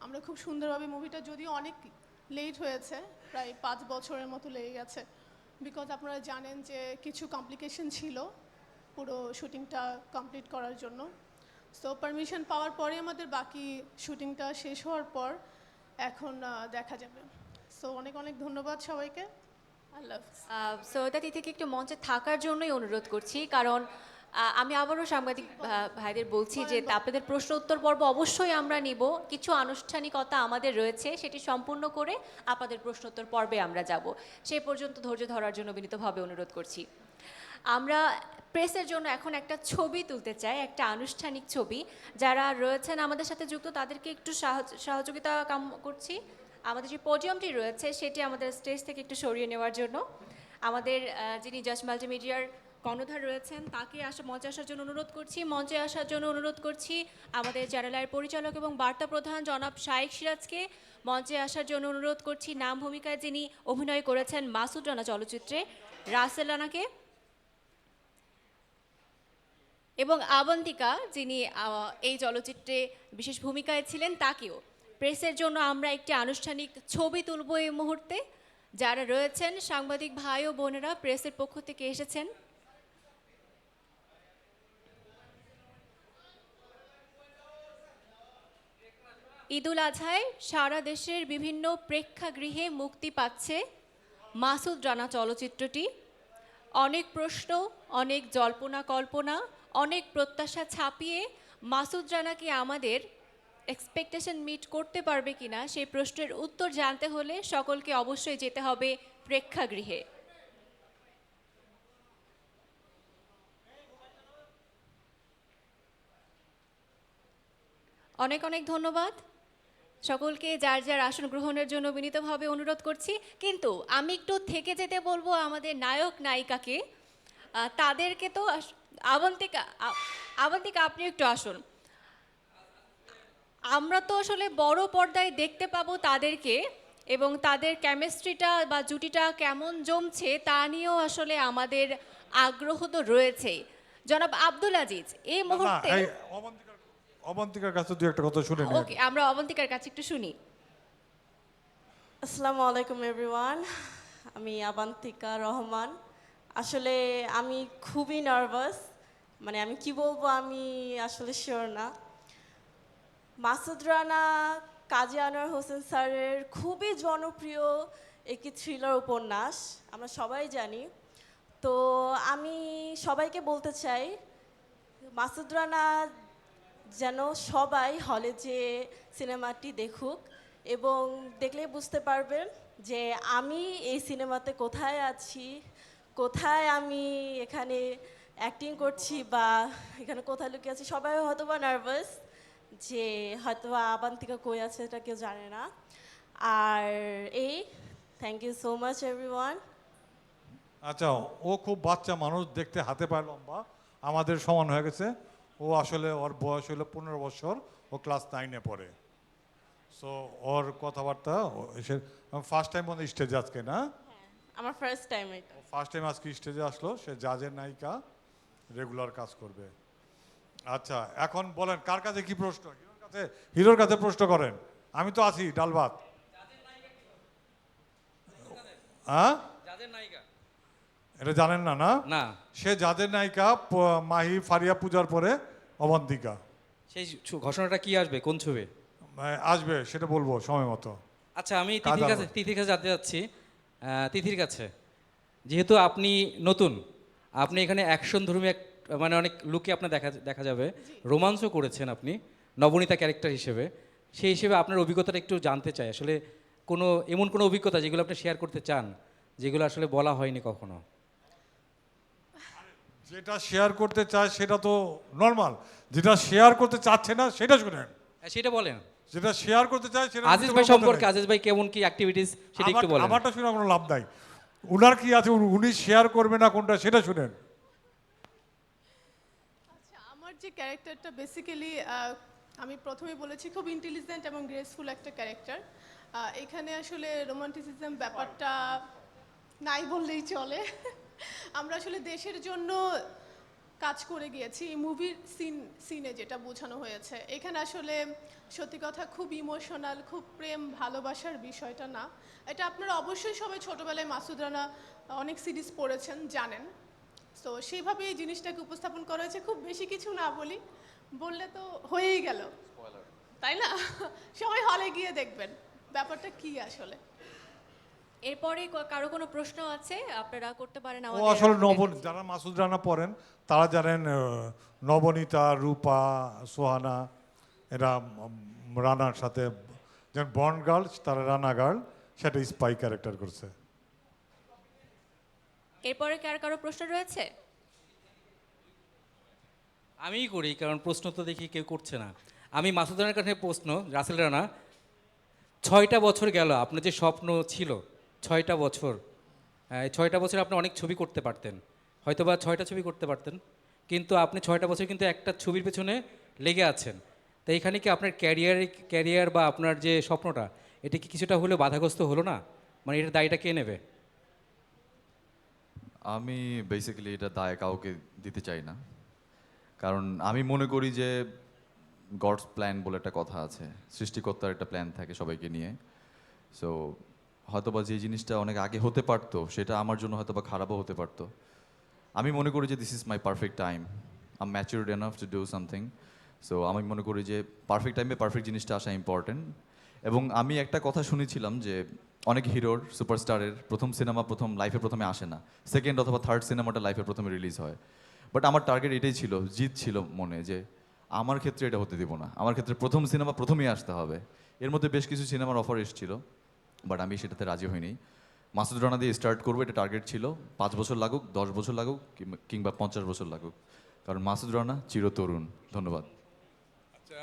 আমরা খুব সুন্দরভাবে মুভিটা, যদিও অনেক লেট হয়েছে, প্রায় 5 বছরের মতো লেগে গেছে, বিকজ আপনারা জানেন যে কিছু কমপ্লিকেশন ছিল পুরো শুটিংটা কমপ্লিট করার জন্য। সো পারমিশন পাওয়ার পরে আমাদের বাকি শুটিংটা শেষ হওয়ার পর এখন দেখা যাবে। সো অনেক অনেক ধন্যবাদ সবাইকে। আল্লাহ হাফিজ। সৈয়দা তিথিকে একটু মঞ্চে থাকার জন্যই অনুরোধ করছি, কারণ আমি আবারও সাংবাদিক ভাইদের বলছি যে আপনাদের প্রশ্ন উত্তর পর্ব অবশ্যই আমরা নিব, কিছু আনুষ্ঠানিকতা আমাদের রয়েছে, সেটি সম্পূর্ণ করে আপনাদের প্রশ্নোত্তর পর্বে আমরা যাব। সেই পর্যন্ত ধৈর্য ধরার জন্য বিনীতভাবে অনুরোধ করছি। আমরা প্রেসের জন্য এখন একটা ছবি তুলতে চাই, একটা আনুষ্ঠানিক ছবি। যারা রয়েছেন আমাদের সাথে যুক্ত তাদেরকে একটু সহযোগিতা করছি। আমাদের যে পোডিয়ামটি রয়েছে সেটি আমাদের স্টেজ থেকে একটু সরিয়ে নেওয়ার জন্য আমাদের যিনি জাজ মাল্টিমিডিয়ার কর্ণধার রয়েছেন তাকে মঞ্চে আসার জন্য অনুরোধ করছি। মঞ্চে আসার জন্য অনুরোধ করছি আমাদের চ্যানেলের পরিচালক এবং বার্তা প্রধান জনাব শাইখ সিরাজকে। মঞ্চে আসার জন্য অনুরোধ করছি নাম ভূমিকায় যিনি অভিনয় করেছেন মাসুদ রানা চলচ্চিত্রে রাসেল রানাকে, এবং আবন্তিকা যিনি এই চলচ্চিত্রে বিশেষ ভূমিকায় ছিলেন তাকেও। প্রেসের জন্য আমরা একটি আনুষ্ঠানিক ছবি তুলব এই মুহূর্তে। যারা রয়েছেন সাংবাদিক ভাই ও বোনেরা প্রেসের পক্ষ থেকে এসেছেন, ঈদুল আজহায় সারা দেশের বিভিন্ন প্রেক্ষাগৃহে মুক্তি পাচ্ছে মাসুদ রানা চলচ্চিত্রটি। অনেক প্রশ্ন, অনেক জল্পনা কল্পনা, অনেক প্রত্যাশা ছাপিয়ে মাসুদ রানাকে আমাদের এক্সপেকটেশন মিট করতে পারবে কিনা সেই প্রশ্নের উত্তর জানতে হলে সকলকে অবশ্যই যেতে হবে প্রেক্ষাগৃহে। অনেক অনেক ধন্যবাদ সকলকে, যার যার আসন গ্রহণের জন্য বিনীতভাবে অনুরোধ করছি। কিন্তু আমি একটু থেকে যেতে বলবো আমাদের নায়ক নায়িকাকে, তাদেরকে তো আবন্তিকা আপনি একটু আসুন। আমরা তো আসলে বড় পর্দায় দেখতে পাবো তাদেরকে, এবং তাদের কেমিস্ট্রিটা বা জুটিটা কেমন জমছে তা নিয়েও আসলে আমাদের আগ্রহ তো রয়েছেই। জনাব আব্দুল আজিজ এই মুহূর্তে অবন্তিকার কাছে দুই একটা কথা শুনে নিই। ওকে, আমরা অবন্তিকার কাছে একটু শুনি। আসসালামু আলাইকুম এভরিওয়ান, আমি আবান্তিকা রহমান। আসলে আমি খুবই নার্ভাস, মানে আমি কি বলবো আমি আসলে শিওর না। মাসুদ রানা কাজী আনোয়ার হোসেন স্যারের খুবই জনপ্রিয় একটি থ্রিলার উপন্যাস, আমরা সবাই জানি। তো আমি সবাইকে বলতে চাই মাসুদ রানা যেন সবাই হলে যে সিনেমাটি দেখুক, এবং দেখলেই বুঝতে পারবেন যে আমি এই সিনেমাতে কোথায় আছি, কোথায় আমি এখানে অ্যাক্টিং করছি বা এখানে কোথায় লুকিয়ে আছি। সবাই হয়তো বা নার্ভাস যে হয়তো আবান্তিকা কই আছে, এটা কেউ জানে না। আর এই thank you so much everyone. আচ্ছা, ও খুব বাচ্চা মানুষ, দেখতে হাতে পায়ে লম্বা, আমাদের সমান হয়ে গেছে। ও আসলে ওর বয়স হলো 15 বছর, ও ক্লাস 9-এ পড়ে। সো ওর কথাবার্তা এসে ফার্স্ট টাইম মনে স্টেজে আজকে না, আমার ফার্স্ট টাইম এটা। ফার্স্ট টাইম আজকে স্টেজে আসলো, সে জাজের নায়িকা, রেগুলার কাজ করবে। আচ্ছা, এখন বলেন কার কাছে কি প্রশ্ন? হিরোর কাছে প্রশ্ন করেন, আমি তো আছি ডাল ভাত। হ্যাঁ, এটা জানেন না? না না, সে যাদের নায়িকা মাহি ফারিয়া পূজার পরে অবন্তিকা। সেই ঘোষণাটা কি আসবে, কোন ছবি আসবে সেটা বলবো সময় মতো। আচ্ছা, আমি তিথির কাছে জানতে যাচ্ছি। তিথির কাছে, যেহেতু আপনি নতুন, আপনি এখানে অ্যাকশন ধর্মী মানে অনেক লুকে আপনার দেখা যাবে, রোমাঞ্চও করেছেন আপনি নবনীতা ক্যারেক্টার হিসেবে। সেই হিসেবে আপনার অভিজ্ঞতাটা একটু জানতে চাই। আসলে এমন কোনো অভিজ্ঞতা যেগুলো আপনি শেয়ার করতে চান, যেগুলো আসলে বলা হয়নি কখনো? যেটা শেয়ার করতে চায় সেটা তো নর্মাল, যেটা শেয়ার করতে চাচ্ছে না সেটা শুনেন। সেটা বলেন। যেটা শেয়ার করতে চায় সেটা। আজিজ ভাই সম্পর্কে, আজিজ ভাই কেমন কি অ্যাক্টিভিটিস সেটা একটু বলেন। আমারটা শুনে কোনো লাভ নাই, উনার কি আছে, উনি শেয়ার করবে না কোনটা সেটা শুনেন। আচ্ছা, আমার যে ক্যারেক্টারটা বেসিক্যালি আমি প্রথমেই বলেছি খুব ইন্টেলিজেন্ট এবং গ্রেসফুল একটা ক্যারেক্টার। এখানে আসলে রোমান্টিসিজম ব্যাপারটা নাই বললেই চলে। আমরা আসলে দেশের জন্য কাজ করে গিয়েছি। এই মুভির সিনে যেটা বোঝানো হয়েছে, এখানে আসলে সত্যি কথা খুব ইমোশনাল, খুব প্রেম ভালোবাসার বিষয়টা না। এটা আপনারা অবশ্যই সবাই ছোটোবেলায় মাসুদ রানা অনেক সিরিজ পড়েছেন, জানেন। তো সেইভাবে এই জিনিসটাকে উপস্থাপন করা হয়েছে। খুব বেশি কিছু না বলি, বললে তো হয়েই গেল, তাই না? সবাই হলে গিয়ে দেখবেন ব্যাপারটা কি আসলে। এরপরে কারো কোনো প্রশ্ন আছে আপনারা করতে পারেন ও আমাদের আসলে যারা মাসুদ রানা পড়েন তারা জানেন নবনীতা, রূপা, সোহানা এরা রানার সাথে যেমন বন্ড গার্ল, তারা রানা গার্ল, সেটা স্পাই ক্যারেক্টার করছে। এরপরে কি আর কারো প্রশ্ন রয়েছে? আমিই করি, কারণ প্রশ্ন তো দেখি কেউ করছে না। আমি মাসুদ রানার কাছে প্রশ্ন, রাসেল রানা, 6টা বছর গেল আপনার যে স্বপ্ন ছিল, 6টা বছর, এই 6টা বছর আপনি অনেক ছবি করতে পারতেন, হয়তো বা 6টা ছবি করতে পারতেন, কিন্তু আপনি 6টা বছর কিন্তু একটা ছবির পেছনে লেগে আছেন। তো এখানে কি আপনার ক্যারিয়ার বা আপনার যে স্বপ্নটা, এটা কি কিছুটা হলেও বাধাগ্রস্ত হলো না? মানে এটার দায়টা কে নেবে? আমি বেসিক্যালি এটা দায় কাউকে দিতে চাই না, কারণ আমি মনে করি যে গডস প্ল্যান বলে একটা কথা আছে, সৃষ্টিকর্তার একটা প্ল্যান থাকে সবাইকে নিয়ে। সো হয়তোবা যে জিনিসটা অনেক আগে হতে পারতো সেটা আমার জন্য হয়তোবা খারাপও হতে পারতো। আমি মনে করি যে this is my perfect time, I am matured enough to do something. So আমি মনে করি যে পারফেক্ট টাইমে পারফেক্ট জিনিসটা আসা ইম্পর্টেন্ট। এবং আমি একটা কথা শুনেছিলাম যে অনেক হিরোর, সুপারস্টারের প্রথম সিনেমা প্রথম লাইফে প্রথমে আসে না, সেকেন্ড অথবা থার্ড সিনেমাটা লাইফে প্রথমে রিলিজ হয়। বাট আমার টার্গেট এটাই ছিল, জিত ছিল মনে, যে আমার ক্ষেত্রে এটা হতে দিব না, আমার ক্ষেত্রে প্রথম সিনেমা প্রথমেই আসতে হবে। এর মধ্যে বেশ কিছু সিনেমার অফার এসেছিল, বাট আমি সেটাতে রাজি হইনি। মাসুদ রানা দিয়ে স্টার্ট করবো, এটা টার্গেট ছিল। 5 বছর লাগুক, 10 বছর লাগুক, কিংবা 50 বছর লাগুক, কারণ মাসুদ রানা চিরতরুণ। ধন্যবাদ। আচ্ছা,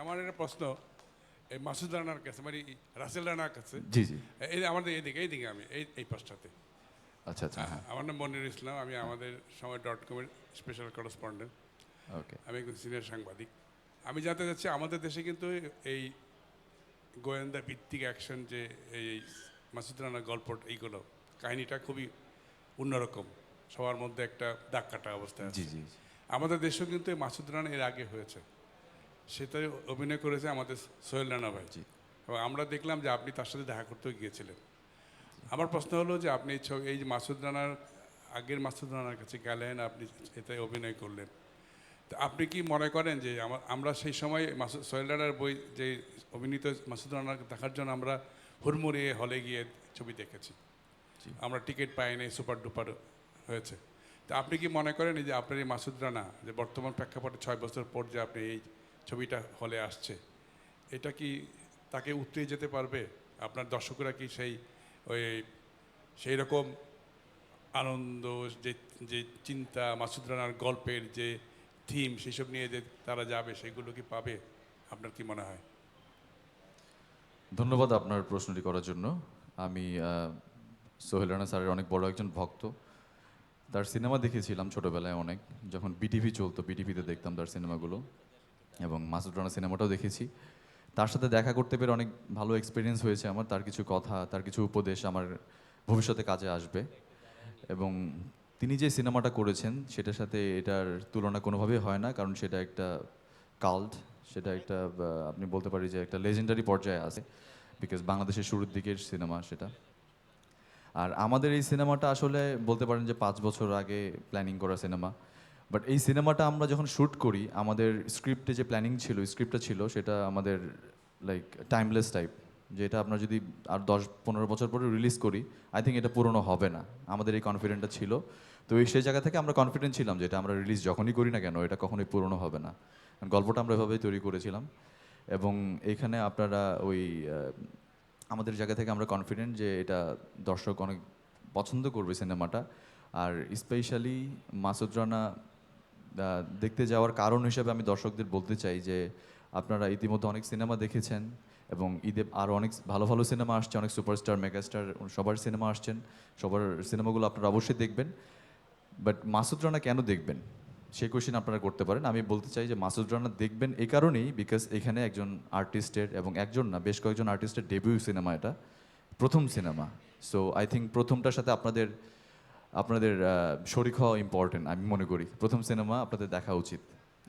আমার একটা প্রশ্ন, এই মাসুদ রানার কাছে, মানে রাসেল রানার কাছে। জি জি, এই আমাদের এইদিকে আমি এই পাশটাতে। আচ্ছা আচ্ছা, হ্যাঁ, আমার নাম মনির ইসলাম, আমি আমাদের সময়.com-এর স্পেশাল করেসপন্ডেন্ট। ওকে। আমি একজন সিনিয়র সাংবাদিক। আমি জানতে চাচ্ছি, আমাদের দেশে কিন্তু এই গোয়েন্দা ভিত্তিক অ্যাকশন, যে এই মাসুদ রানার গল্প, এইগুলো কাহিনীটা খুবই অন্যরকম, সবার মধ্যে একটা দাগ কাটা অবস্থা আছে। জি জি জি। আমাদের দেশেও কিন্তু এই মাসুদ রানা এর আগে হয়েছে, সেটাই অভিনয় করেছে আমাদের সোহেল রানা ভাই। জি। এবং আমরা দেখলাম যে আপনি তার সাথে দেখা করতেও গিয়েছিলেন। আমার প্রশ্ন হলো যে আপনি এই যে মাসুদ রানার, আগের মাসুদ রানার কাছে গেলেন, আপনি এতে অভিনয় করলেন, তো আপনি কি মনে করেন যে আমরা সেই সময় সোহেল রানার বই, যে অভিনীত মাসুদ রানার দেখার জন্য আমরা হুড়মুড়িয়ে হলে গিয়ে ছবি দেখেছি, আমরা টিকিট পাইনি, সুপার ডুপার হয়েছে, তো আপনি কি মনে করেন এই যে আপনার এই মাসুদ রানা, যে বর্তমান প্রেক্ষাপটে 6 বছর পর যে আপনি এই ছবিটা হলে আসছে, এটা কি তাকে উতরিয়ে যেতে পারবে? আপনার দর্শকরা কি সেই রকম আনন্দ, যে চিন্তা, মাসুদ রানার গল্পের যে থিম, সেসব নিয়ে যে তারা যাবে, সেগুলো কি পাবে? আপনার কি মনে হয়? ধন্যবাদ আপনার প্রশ্নটি করার জন্য। আমি সোহেল রানা স্যারের অনেক বড় একজন ভক্ত। তার সিনেমা দেখেছিলাম ছোটোবেলায় অনেক, যখন বিটিভি চলতো, বিটিভিতে দেখতাম তার সিনেমাগুলো, এবং মাসুদ রানা সিনেমাটাও দেখেছি। তার সাথে দেখা করতে পেরে অনেক ভালো এক্সপিরিয়েন্স হয়েছে আমার। তার কিছু কথা, তার কিছু উপদেশ আমার ভবিষ্যতে কাজে আসবে। এবং তিনি যে সিনেমাটা করেছেন সেটার সাথে এটার তুলনা কোনোভাবেই হয় না, কারণ সেটা একটা কাল্ট, সেটা একটা আপনি বলতে পারি যে একটা লেজেন্ডারি পর্যায়ে আছে, বিকজ বাংলাদেশের শুরুর দিকের সিনেমা সেটা। আর আমাদের এই সিনেমাটা আসলে বলতে পারেন যে 5 বছর আগে প্ল্যানিং করা সিনেমা। বাট এই সিনেমাটা আমরা যখন শ্যুট করি, আমাদের স্ক্রিপ্টে যে প্ল্যানিং ছিল, স্ক্রিপ্টটা ছিল, সেটা আমাদের লাইক টাইমলেস টাইপ, যে এটা আপনার যদি আর 10-15 বছর পরে রিলিজ করি, আই থিঙ্ক এটা পুরনো হবে না। আমাদের এই কনফিডেন্টটা ছিল। তো সেই জায়গা থেকে আমরা কনফিডেন্ট ছিলাম যে এটা আমরা রিলিজ যখনই করি না কেন, এটা কখনোই পুরনো হবে না। গল্পটা আমরা এভাবেই তৈরি করেছিলাম। এবং এখানে আপনারা আমাদের জায়গা থেকে আমরা কনফিডেন্ট যে এটা দর্শক অনেক পছন্দ করবে সিনেমাটা। আর স্পেশালি মাসুদ রানা দেখতে যাওয়ার কারণ হিসেবে আমি দর্শকদের বলতে চাই যে আপনারা ইতিমধ্যে অনেক সিনেমা দেখেছেন, এবং ঈদে আরও অনেক ভালো ভালো সিনেমা আসছে, অনেক সুপারস্টার, মেগাস্টার সবার সিনেমা আসছেন, সবার সিনেমাগুলো আপনারা অবশ্যই দেখবেন। বাট মাসুদ রানা কেন দেখবেন, সেই কোয়েশ্চেন আপনারা করতে পারেন। আমি বলতে চাই যে মাসুদ রানা দেখবেন এই কারণেই, বিকজ এখানে একজন আর্টিস্টের, এবং একজন না বেশ কয়েকজন আর্টিস্টের ডেবিউ সিনেমা, এটা প্রথম সিনেমা। সো আই থিঙ্ক প্রথমটার সাথে আপনাদের শরিক হওয়া ইম্পর্টেন্ট। আমি মনে করি প্রথম সিনেমা আপনাদের দেখা উচিত,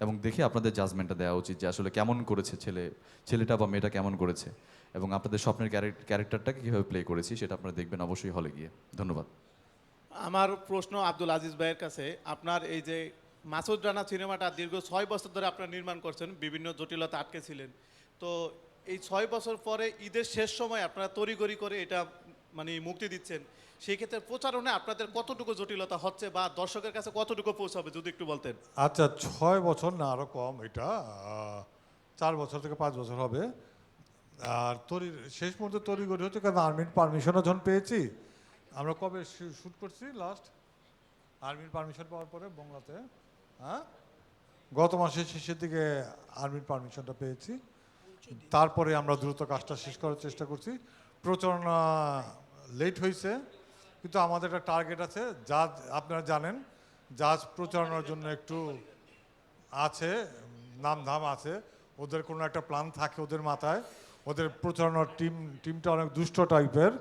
এবং দেখে আপনাদের জাজমেন্টটা দেওয়া উচিত যে আসলে কেমন করেছে ছেলেটা বা মেয়েটা কেমন করেছে, এবং আপনাদের স্বপ্নের ক্যারেক্টারটাকে কীভাবে প্লে করেছি সেটা আপনারা দেখবেন অবশ্যই হলে গিয়ে। ধন্যবাদ। আমার প্রশ্ন আব্দুল আজিজ ভাইয়ের কাছে, আপনার এই যে মাসুদ রানা সিনেমাটা দীর্ঘ 6 বছর ধরে আপনারা নির্মাণ করছেন, বিভিন্ন জটিলতা আটকে ছিলেন, তো এই 6 বছর পরে ঈদের শেষ সময় আপনারা তড়িঘড়ি করে এটা মানে মুক্তি দিচ্ছেন, সেই ক্ষেত্রে প্রচারণায় আপনাদের কতটুকু জটিলতা হচ্ছে বা দর্শকের কাছে কতটুকু পৌঁছাবে যদি একটু বলতেন। আচ্ছা 6 বছর না, আরও কম, এটা 4 বছর থেকে 5 বছর হবে। আর শেষ মুহূর্তে তড়িঘড়ি হচ্ছে কারণ আর্মির পারমিশনও যখন পেয়েছি। আমরা কবে শ্যুট করছি লাস্ট? আর্মির পারমিশন পাওয়ার পরে বাংলাতে, হ্যাঁ, গত মাসের শেষের দিকে আর্মির পারমিশনটা পেয়েছি। তারপরে আমরা দ্রুত কাজটা শেষ করার চেষ্টা করছি। প্রচারণা লেট হয়েছে, কিন্তু আমাদের একটা টার্গেট আছে। জাজ আপনারা জানেন, জাজ প্রচারণার জন্য একটু আছে, নামধাম আছে, ওদের কোনো একটা প্ল্যান থাকে ওদের মাথায়। ওদের প্রচারণার টিমটা অনেক দুষ্ট টাইপের।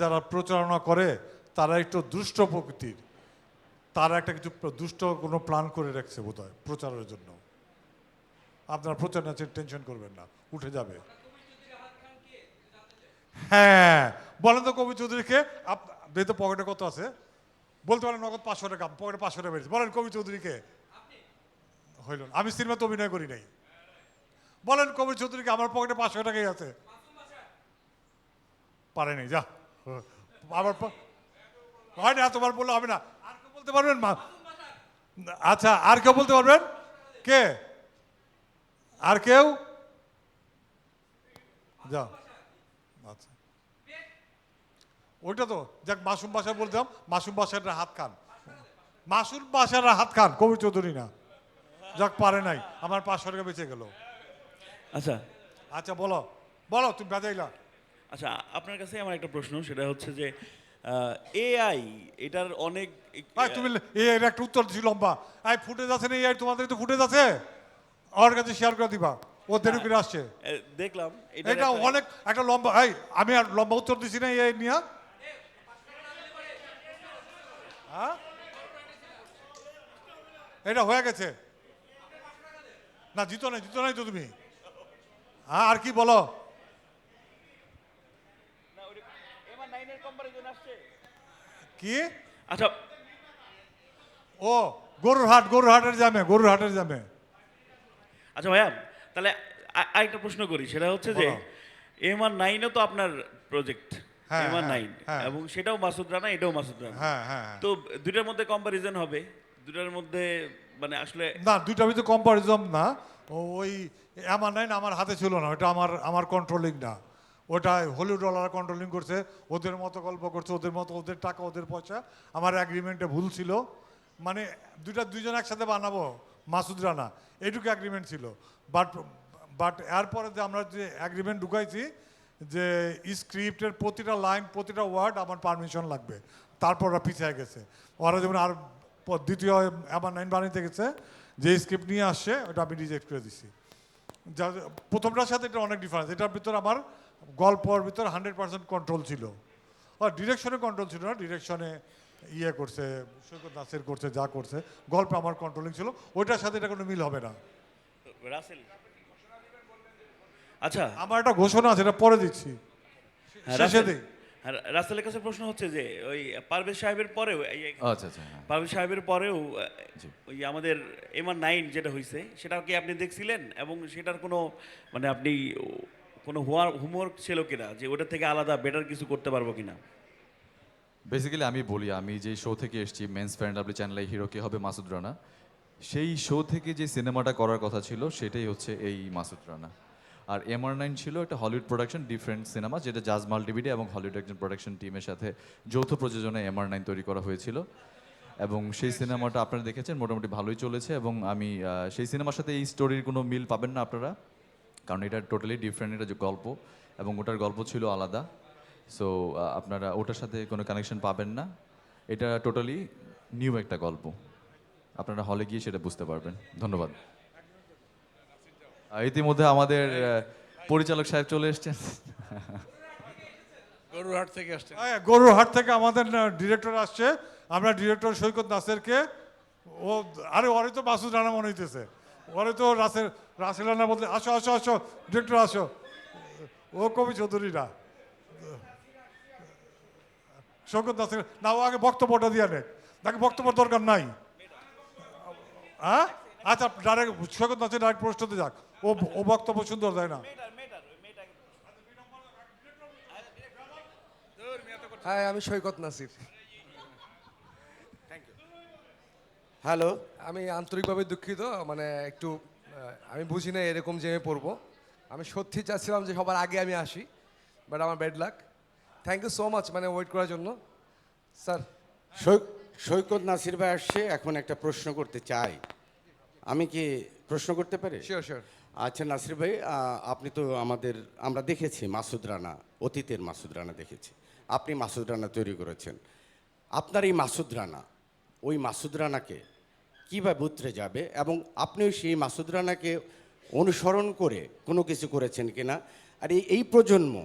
যারা প্রচারণা করে তারা একটু দুষ্ট প্রকৃতির, তারা একটা কিছু দুষ্ট কোনো প্ল্যান করে রাখছে বোধহয় প্রচারের জন্য। আপনার প্রচার না, টেনশন করবেন না, উঠে যাবে। হ্যাঁ বলেন তো কবি চৌধুরীকে, বেতো পকেটে কত আছে বলতে পারেন? নগদ 500 টাকা, পকেটে 500 টাকা বেরিয়েছে। বলেন কবি চৌধুরীকে। হইল না, আমি সিনেমাতে অভিনয় করি নাই। বলেন কবি চৌধুরীকে, আমার পকেটে 500 টাকাই আছে। পারে নাই, যা আবার হয় না, তোমার বললে হবে না। আর কেউ বলতে পারবেন? আচ্ছা আর কেউ বলতে পারবেন? কে? আর কেউ? যা, আচ্ছা ওইটা তো যাক, মাসুম বাসার বলতাম, মাসুম বাসার হাত খান, মাসুম বাসার হাত খান, কবি চৌধুরী না। যাক পারে নাই, আমার 500 টাকা বেঁচে গেল। আচ্ছা আচ্ছা বলো বলো, তুমি বাজাইলা। আচ্ছা, আপনার কাছে আমার একটা প্রশ্ন, সেটা হচ্ছে যে এআই এটার অনেক তুমি এর একটা উত্তর দিছি লম্বা। ফুটেজ আছে না? এআই তোমাদের তো ফুটেজ আছে, ওর কাছে শেয়ার করে দিবা, ও দেরি করে আসছে। দেখলাম এটা অনেক একটা লম্বা। আমি আর লম্বা উত্তর দিছি না এআই নিয়ে। হ্যাঁ এটা হয়ে গেছে না? জিতো নাই তো তুমি। হ্যাঁ আর কি বলো? কি? আচ্ছা ও গরুর হাটের জামে। আচ্ছা ভাইয়া, তাহলে আরেকটা প্রশ্ন করি, সেটা হচ্ছে যে MR9ও তো আপনার প্রজেক্ট, MR9, এবং সেটাও মাসুদ রানা, এটাও মাসুদ রানা। তো দুইটার মধ্যে কম্পারিজন হবে, দুইটার মধ্যে মানে আসলে না, দুইটার ভিতরে কম্পারিজন না। ওই MR9 আমার হাতে ছিল না, ওটা আমার কন্ট্রোলিং না। ওটা হলিউড ওয়ালারা কন্ট্রোলিং করছে, ওদের মতো গল্প করছে, ওদের মতো, ওদের টাকা ওদের পয়সা। আমার অ্যাগ্রিমেন্টে ভুল ছিল, মানে দুইজন একসাথে বানাবো মাসুদ রানা, এইটুকু অ্যাগ্রিমেন্ট ছিল। বাট এরপরে যে আমরা যে অ্যাগ্রিমেন্ট ঢুকাইছি যে স্ক্রিপ্টের প্রতিটা লাইন, প্রতিটা ওয়ার্ড আমার পারমিশন লাগবে, তারপর ওরা পিছিয়ে গেছে। ওরা যেমন আর দ্বিতীয় MR9 বানাইতে গেছে, যে স্ক্রিপ্ট নিয়ে আসছে ওটা আমি রিজেক্ট করে দিছি। প্রথমটার সাথে এটা অনেক ডিফারেন্স। এটার ভিতর আমার গল্পর ভিতর 100% কন্ট্রোল ছিল, আর ডিরেকশনে কন্ট্রোল ছিল না। ডিরেকশনে ইয়ে করছে সৈকত নাসির, করছে যা করছে, গল্পে আমার কন্ট্রোলিং ছিল। ওইটার সাথে এটা কোনো মিল হবে না। রাসেল, আচ্ছা আমার একটা ঘোষণা আছে, এটা পরে দিচ্ছি, শেষে দিই। রাসেলের কাছে প্রশ্ন হচ্ছে যে ওই পারভেজ সাহেবের পরেও, আচ্ছা আচ্ছা, পারভেজ সাহেবের পরেও ওই আমাদের MR9 যেটা হয়েছে, সেটা কি আপনি দেখছিলেন? এবং সেটার কোনো মানে আপনি কোনো হোমওয়ার্ক ছিল কিনা, যে ওটা থেকে আলাদা বেটার কিছু করতে পারবো কিনা? বেসিক্যালি আমি বলি, আমি যে শো থেকে এসেছি, মেন্স ফ্যান ডাব্লিউ চ্যানেলে হিরো কে হবে মাসুদ রানা, সেই শো থেকে যে সিনেমাটা করার কথা ছিল সেটাই হচ্ছে এই মাসুদ রানা। আর MR9 ছিল একটা হলিউড প্রোডাকশন, ডিফারেন্ট সিনেমা, যেটা জাজ মাল্টিমিডিয়া এবং হলিউড একজন প্রোডাকশন টিমের সাথে যৌথ প্রযোজনায় MR9 তৈরি করা হয়েছিল। এবং সেই সিনেমাটা আপনারা দেখেছেন, মোটামুটি ভালোই চলেছে। এবং আমি সেই সিনেমার সাথে এই স্টোরির কোনো মিল পাবেন না আপনারা, কারণ এটা টোটালি ডিফারেন্ট, এটা যে গল্প, এবং ওটার গল্প ছিল আলাদা। সো আপনারা ওটার সাথে কোনো কানেকশন পাবেন না। এটা টোটালি নিউ একটা গল্প, আপনারা হলে গিয়ে সেটা বুঝতে পারবেন। ধন্যবাদ। ইতিমধ্যে আমাদের পরিচালক সাহেব চলে এসছেন। গরুরহাট থেকে আমাদের ডিরেক্টর আসছে। আমরা ডিরেক্টর সৈকত নাসেরকে, ওরে তো মাসুদ রানা মনে হইতেছে, ওরে তো রাসেল রানা বলতে, আসো ডিরেক্টর আসো, ও কবি চৌধুরী না। শৌকত নাসির না, ও আগে বক্তব্যটা দিয়ে নেক, নাকি বক্তব্য দরকার নাই? হ্যাঁ, আচ্ছা ডাইরেক্ট শৌকত নাসির ডাইরেক্ট প্রশ্নতে যাক, ও বক্তব্য সুন্দর দেয় না। হ্যাঁ, আমি সৈকত নাসির। হ্যালো, আমি আন্তরিকভাবে দুঃখিত, মানে একটু আমি বুঝি না এরকম যে আমি পড়বো। আমি সত্যি চাচ্ছিলাম যে সবার আগে আমি আসি, বাট আমার bad luck. Thank you so much মানে ওয়েট করার জন্য স্যার। সৈকত নাসির ভাই আসছে, এখন একটা প্রশ্ন করতে চাই। আমি কি প্রশ্ন করতে পারি? Sure sure. আচ্ছা নাসির ভাই, আপনি তো আমরা দেখেছি মাসুদ রানা, অতীতের মাসুদ রানা দেখেছি, আপনি মাসুদ রানা তৈরি করেছেন। আপনার এই মাসুদ রানা, ওই মাসুদ রানাকে কীভাবে উতরে যাবে, এবং আপনিও সেই মাসুদ রানাকে অনুসরণ করে কোনো কিছু করেছেন কিনা? আর এই প্রজন্ম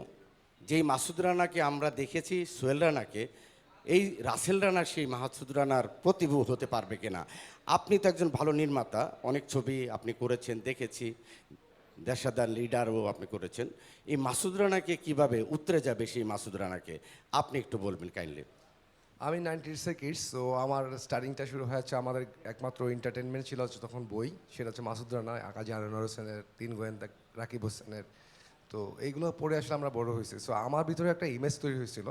যেই মাসুদ রানাকে আমরা দেখেছি, সোহেল রানাকে, এই রাসেল রানা সেই মাসুদ রানার প্রতিভূ হতে পারবে কিনা? আপনি তো একজন ভালো নির্মাতা, অনেক ছবি আপনি করেছেন দেখেছি, দেশাদার লিডারও আপনি করেছেন। এই মাসুদ রানাকে কীভাবে উতরে যাবে সেই মাসুদ রানাকে, আপনি একটু বলবেন কাইন্ডলি। আমি 90s কিডস, তো আমার স্টার্টিংটা শুরু হয়েছে, আমাদের একমাত্র এন্টারটেনমেন্ট ছিল হচ্ছে তখন বই, সেটা হচ্ছে মাসুদ রানা, কাজী আনোয়ার হোসেনের, তিন গোয়েন্দা রাকিব হোসেনের। তো এইগুলো পড়ে আসলে আমরা বড় হয়েছি। সো আমার ভিতরে একটা ইমেজ তৈরি হয়েছিল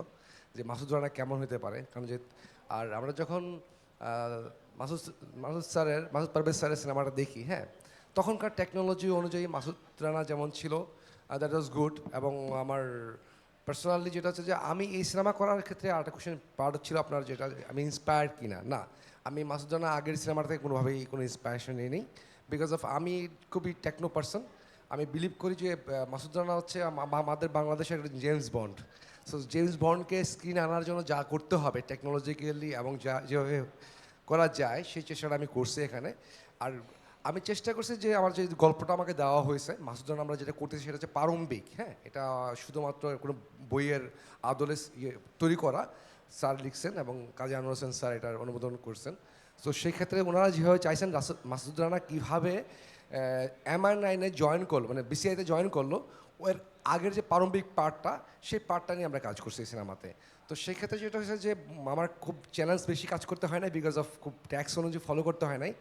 যে মাসুদ রানা কেমন হতে পারে, কারণ যে আর আমরা যখন মাসুদ পারভেজ স্যারের সিনেমাটা দেখি, হ্যাঁ, তখনকার টেকনোলজি অনুযায়ী মাসুদ রানা যেমন ছিল, দ্যাট ওয়াজ গুড। এবং আমার পার্সোনালি যেটা হচ্ছে যে আমি এই সিনেমা করার ক্ষেত্রে আরেকটা কোশ্চেন পার্ট ছিল আপনার, যেটা আমি ইন্সপায়ার্ড কিনা। না, আমি মাসুদ রানা আগের সিনেমার থেকে কোনোভাবেই কোনো ইন্সপায়ারেশন নিই নি, বিকজ অফ আমি খুবই টেকনো পার্সন। আমি বিলিভ করি যে মাসুদ রানা হচ্ছে আমাদের বাংলাদেশের একটা জেমস বন্ড। সো জেমস বন্ডকে স্ক্রিনে আনার জন্য যা করতে হবে টেকনোলজিক্যালি এবং যা যেভাবে করা যায় সেই চেষ্টাটা আমি করছি এখানে। আর আমি চেষ্টা করছি যে আমার যে গল্পটা আমাকে দেওয়া হয়েছে মাসুদ রানা, আমরা যেটা করতেছি সেটা হচ্ছে প্রারম্ভিক, হ্যাঁ, এটা শুধুমাত্র কোনো বইয়ের আদলে তৈরি করা। স্যার লিখছেন এবং কাজী আনোয়ার হোসেন স্যার এটার অনুমোদন করছেন। তো সেই ক্ষেত্রে ওনারা যেভাবে চাইছেন মাসুদ রানা কীভাবে MI9-এ জয়েন করলো, মানে BCI-তে জয়েন করলো, ওর আগের যে প্রারম্ভিক পার্টটা, সেই পার্টটা নিয়ে আমরা কাজ করছি সিনেমাতে। তো সেই ক্ষেত্রে যেটা হয়েছে যে আমার খুব চ্যালেঞ্জ বেশি কাজ করতে হয় না, বিকজ অফ খুব ট্যাক্স অনুযায়ী ফলো করতে হয় নাই।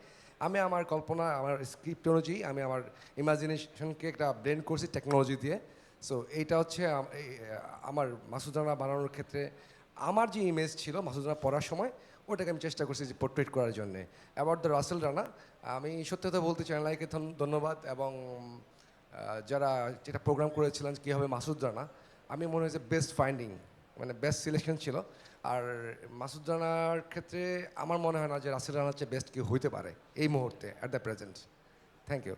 আমি আমার কল্পনা, আমার স্ক্রিপ্ট অনুযায়ী আমি আমার ইমাজিনেশনকে একটা ব্লেন্ড করছি টেকনোলজি দিয়ে। সো এইটা হচ্ছে আমার মাসুদ রানা বানানোর ক্ষেত্রে আমার যে ইমেজ ছিল মাসুদ রানা পড়ার সময়, ওটাকে আমি চেষ্টা করছি যে পোর্ট্রেট করার জন্যে। অ্যাবাউট দ্য রাসেল রানা, আমি সত্যি কথা বলতে চাই, লাইকে ধন্যবাদ, এবং যারা যেটা প্রোগ্রাম করেছিলেন কীভাবে মাসুদ রানা, আমি মনে হয় যে বেস্ট ফাইন্ডিং, মানে বেস্ট সিলেকশন ছিল। আর মাসুদ রানার ক্ষেত্রে আমার মনে হয় না যে রাসেল রানার চেয়ে বেস্ট কেউ হইতে পারে এই মুহূর্তে at the present. Thank you.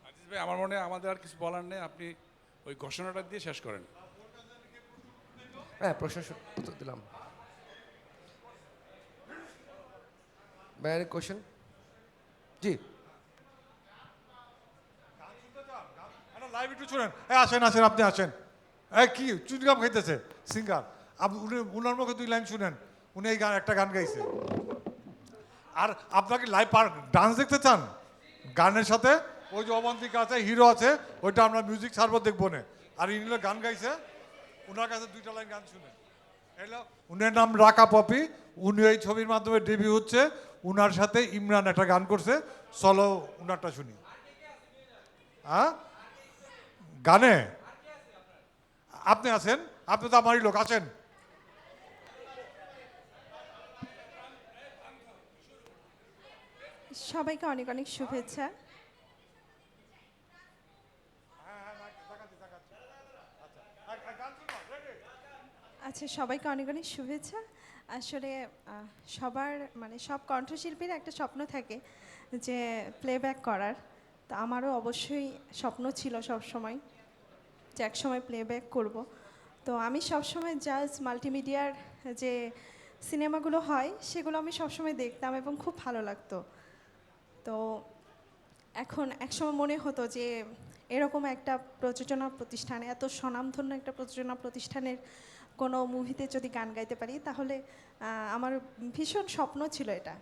Aziz ভাই, আমার মনে হয় আমাদের আর কিছু বলার নেই, আপনি ওই ঘোষণাটা দিয়ে শেষ করেন। হ্যাঁ, প্রশ্ন উত্তর দিলাম। Any question? জি, লাইভ একটু শুনেন। আসেন, আপনি আসেন। কি চুনকাম খাইতেছে সিঙ্গার, উনি উনার মুখে 2 লাইন শুনেন। উনি এই একটা গান গাইছে। আর আপনাকে লাইভ ডান্স দেখতে চান গানের সাথে? ওই যে অবন্তিকা আছে, হিরো আছে, ওইটা আমরা মিউজিক ছাড়বো, দেখবো না। আর ইনি গান গাইছে, উনার কাছে 2টা লাইন গান শুনেন। হ্যালো, উনার নাম রাকা পপি, উনি এই ছবির মাধ্যমে ডেবিউ হচ্ছে। উনার সাথে ইমরান একটা গান করছে, চলো উনারটা শুনি। হ্যাঁ, গানে আপনি আছেন? আপনি তো আমারই লোক, আছেন। সবাইকে অনেক অনেক শুভেচ্ছা। আচ্ছা, সবাইকে অনেক অনেক শুভেচ্ছা। আসলে সবার মানে সব কণ্ঠশিল্পীর একটা স্বপ্ন থাকে যে প্লেব্যাক করার। তো আমারও অবশ্যই স্বপ্ন ছিল সব সময় যে এক সময় প্লেব্যাক করব। তো আমি সবসময় জাস্ট মাল্টিমিডিয়ার যে সিনেমাগুলো হয় সেগুলো আমি সবসময় দেখতাম এবং খুব ভালো লাগতো। তো এখন একসময় মনে হতো যে এরকম একটা প্রযোজনা প্রতিষ্ঠানে, এত স্বনামধন্য একটা প্রযোজনা প্রতিষ্ঠানের কোনো মুভিতে যদি গান গাইতে পারি তাহলে আমার ভীষণ স্বপ্ন ছিল এটা।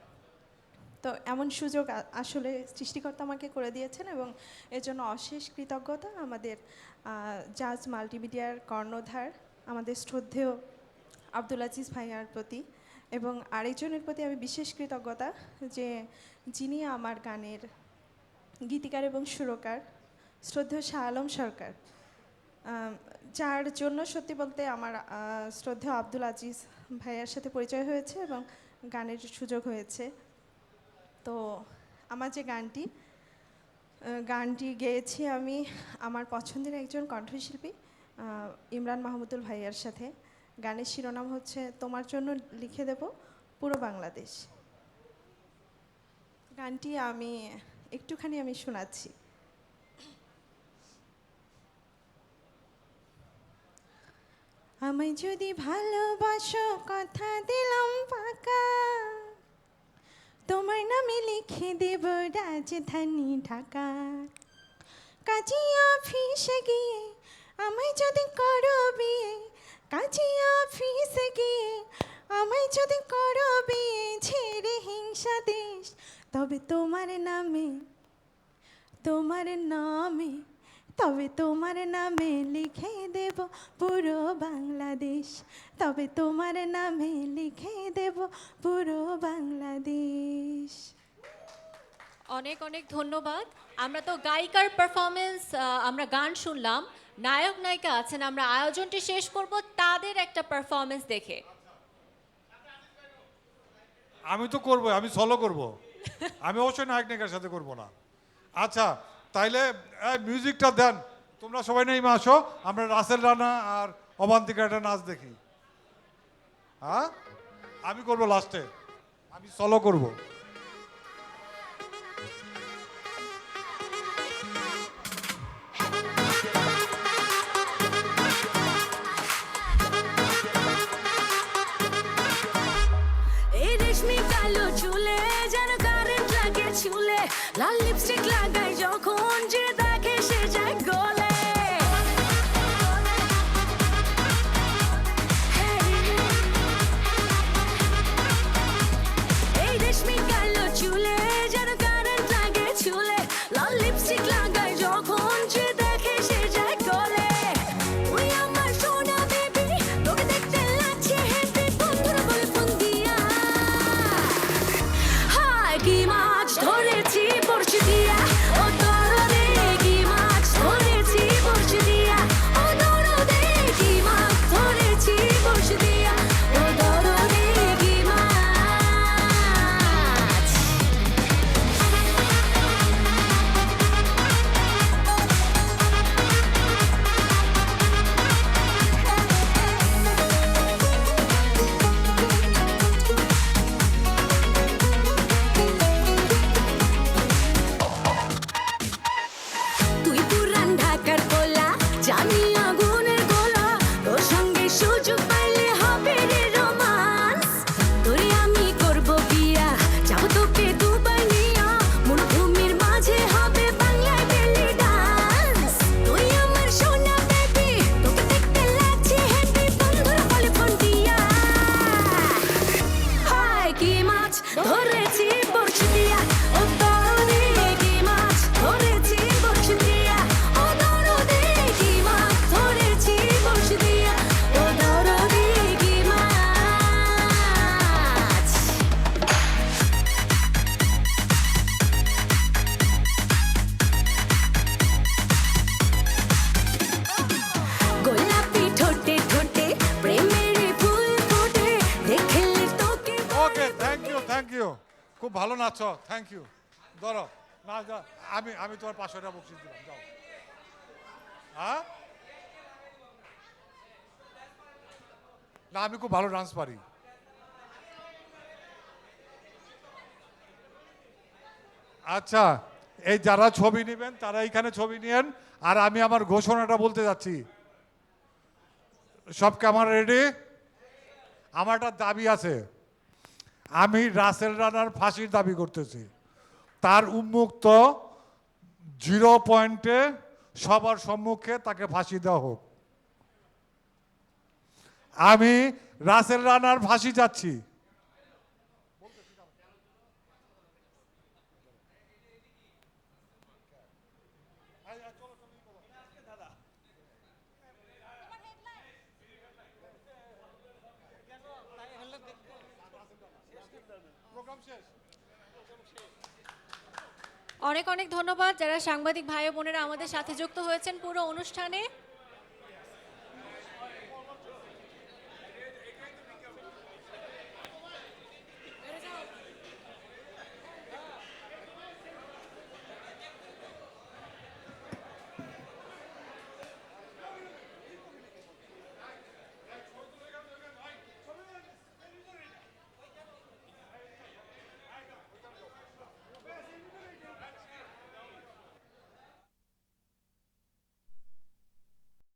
তো এমন সুযোগ আসলে সৃষ্টিকর্তা আমাকে করে দিয়েছেন এবং এর জন্য অশেষ কৃতজ্ঞতা আমাদের জাজ মাল্টিমিডিয়ার কর্ণধার, আমাদের শ্রদ্ধেয় আব্দুল আজিজ ভাইয়ার প্রতি এবং আরেকজনের প্রতি আমি বিশেষ কৃতজ্ঞতা যে যিনি আমার গানের গীতিকার এবং সুরকার শ্রদ্ধেয় শাহ আলম সরকার, যার জন্য সত্যি বলতে আমার শ্রদ্ধেয় আব্দুল আজিজ ভাইয়ার সাথে পরিচয় হয়েছে এবং গানের সুযোগ হয়েছে। তো আমার যে গানটি গেয়েছি আমি আমার পছন্দের একজন কণ্ঠশিল্পী ইমরান মাহমুদুল ভাইয়ার সাথে। গানের শিরোনাম হচ্ছে তোমার জন্য লিখে দেব পুরো বাংলাদেশ। গানটি একটুখানি আমি শোনাচ্ছি। আমায় যদি ভালোবাসো কথা দিলাম পাকা, তোমার নামে লিখে দেব রাজধানী ঢাকা। কাজী অফিসে গিয়ে আমায় যদি করো বিয়ে, কাজী অফিসে গিয়ে আমায় যদি করো বিয়ে, ছেড়ে হিংসা দেশ, তবে তোমার নামে তবে তোমার নামে লিখে দেব পুরো বাংলাদেশ, তবে তোমার নামে লিখে দেব পুরো বাংলাদেশ। অনেক অনেক ধন্যবাদ। আমরা তো গায়িকার পারফরমেন্স, আমরা গান শুনলাম, নায়ক নায়িকা আছেন, আমরা আয়োজনটি শেষ করব তাদের একটা পারফরমেন্স দেখে। আমি তো করবো, আমি সলো করব, আমি অবশ্যই নায়ক নায়িকার সাথে করব না। আচ্ছা তাইলে মিউজিকটা দেন, তোমরা সবাই নেমে আসো, আমরা রাসেল রানা আর অবান্তিকা একটা নাচ দেখি। হ্যাঁ আমি করব লাস্টে, আমি সলো করব। এই রেশমি কালো চুলে যেন কারেন্ট লাগে চুলে, লাল লিপস্টিক লাগাই যখন যে দেখে সে যায় গলে। এই রেশমি কালো চুলে যেন কারেন্ট লাগে চুলে, লাল লিপস্টিক লাগাই যখন যে দেখে সে যায় গলে। ওই আমার সোনা বেবি, তোকে দেখতে লাগছে হেভি, বন্ধুরা বলে ফোন দিয়া, হায় কি মাছ ধরেছি বড়শি দিয়া, ও দরদে কি মাছ ধরেছি বড়শি দিয়া, ও দরদে কি মাছ ধরেছি বড়শি দিয়া, ও দরদে কি মাছ। তুই পুরান ঢাকার কোলা, জানি আগুনের গোলা, তোর সঙ্গে সুযোগ পাইলে হবে রে রোমান্স। তোরে আমি করব বিয়া, যাবো তোকে দুবাই নিয়া, মরুভূমির মাঝে হবে বাংলায় বেলি ডান্স। তুই আমার সোনা বেবি, তোকে দেখতে লাগছে হেভি, বন্ধুরা বলে ফোন দিয়া, হায় কি মাছ ধরেছি বড়শি দিয়া, ও দরদে কি মাছ ধরেছি বড়শি দিয়া, ও দরদে কি মাছ ধরেছি বড়শি দিয়া, ও দরদে কি মাছ। গোলাপি ঠোঁটে ঠোঁটে প্রেমের ফুল ফোটে, দেখলে তোকে ওকে, থ্যাংক ইউ, খুব ভালো নাচো, থ্যাংক ইউ। ধরো না, আমি তোমার 500 টাকা বকশিশ দিলাম, যাও। হ্যাঁ না, আমি খুব ভালো ডান্স পারি। আচ্ছা এই যারা ছবি নেবেন তারা এইখানে ছবি নিয়েন, আর আমি আমার ঘোষণাটা বলতে যাচ্ছি। সব ক্যামেরা রেডি? আমার একটা দাবি আছে, আমি রাসেল রানার ফাঁসির দাবি করতেছি। তার উন্মুক্ত 0 পয়েন্টে সবার সম্মুখে তাকে ফাঁসি দেওয়া হোক। আমি রাসেল রানার ফাঁসি চাচ্ছি। অনেক অনেক ধন্যবাদ যারা সাংবাদিক ভাই ও বোনেরা আমাদের সাথে যুক্ত হয়েছেন পুরো অনুষ্ঠানে।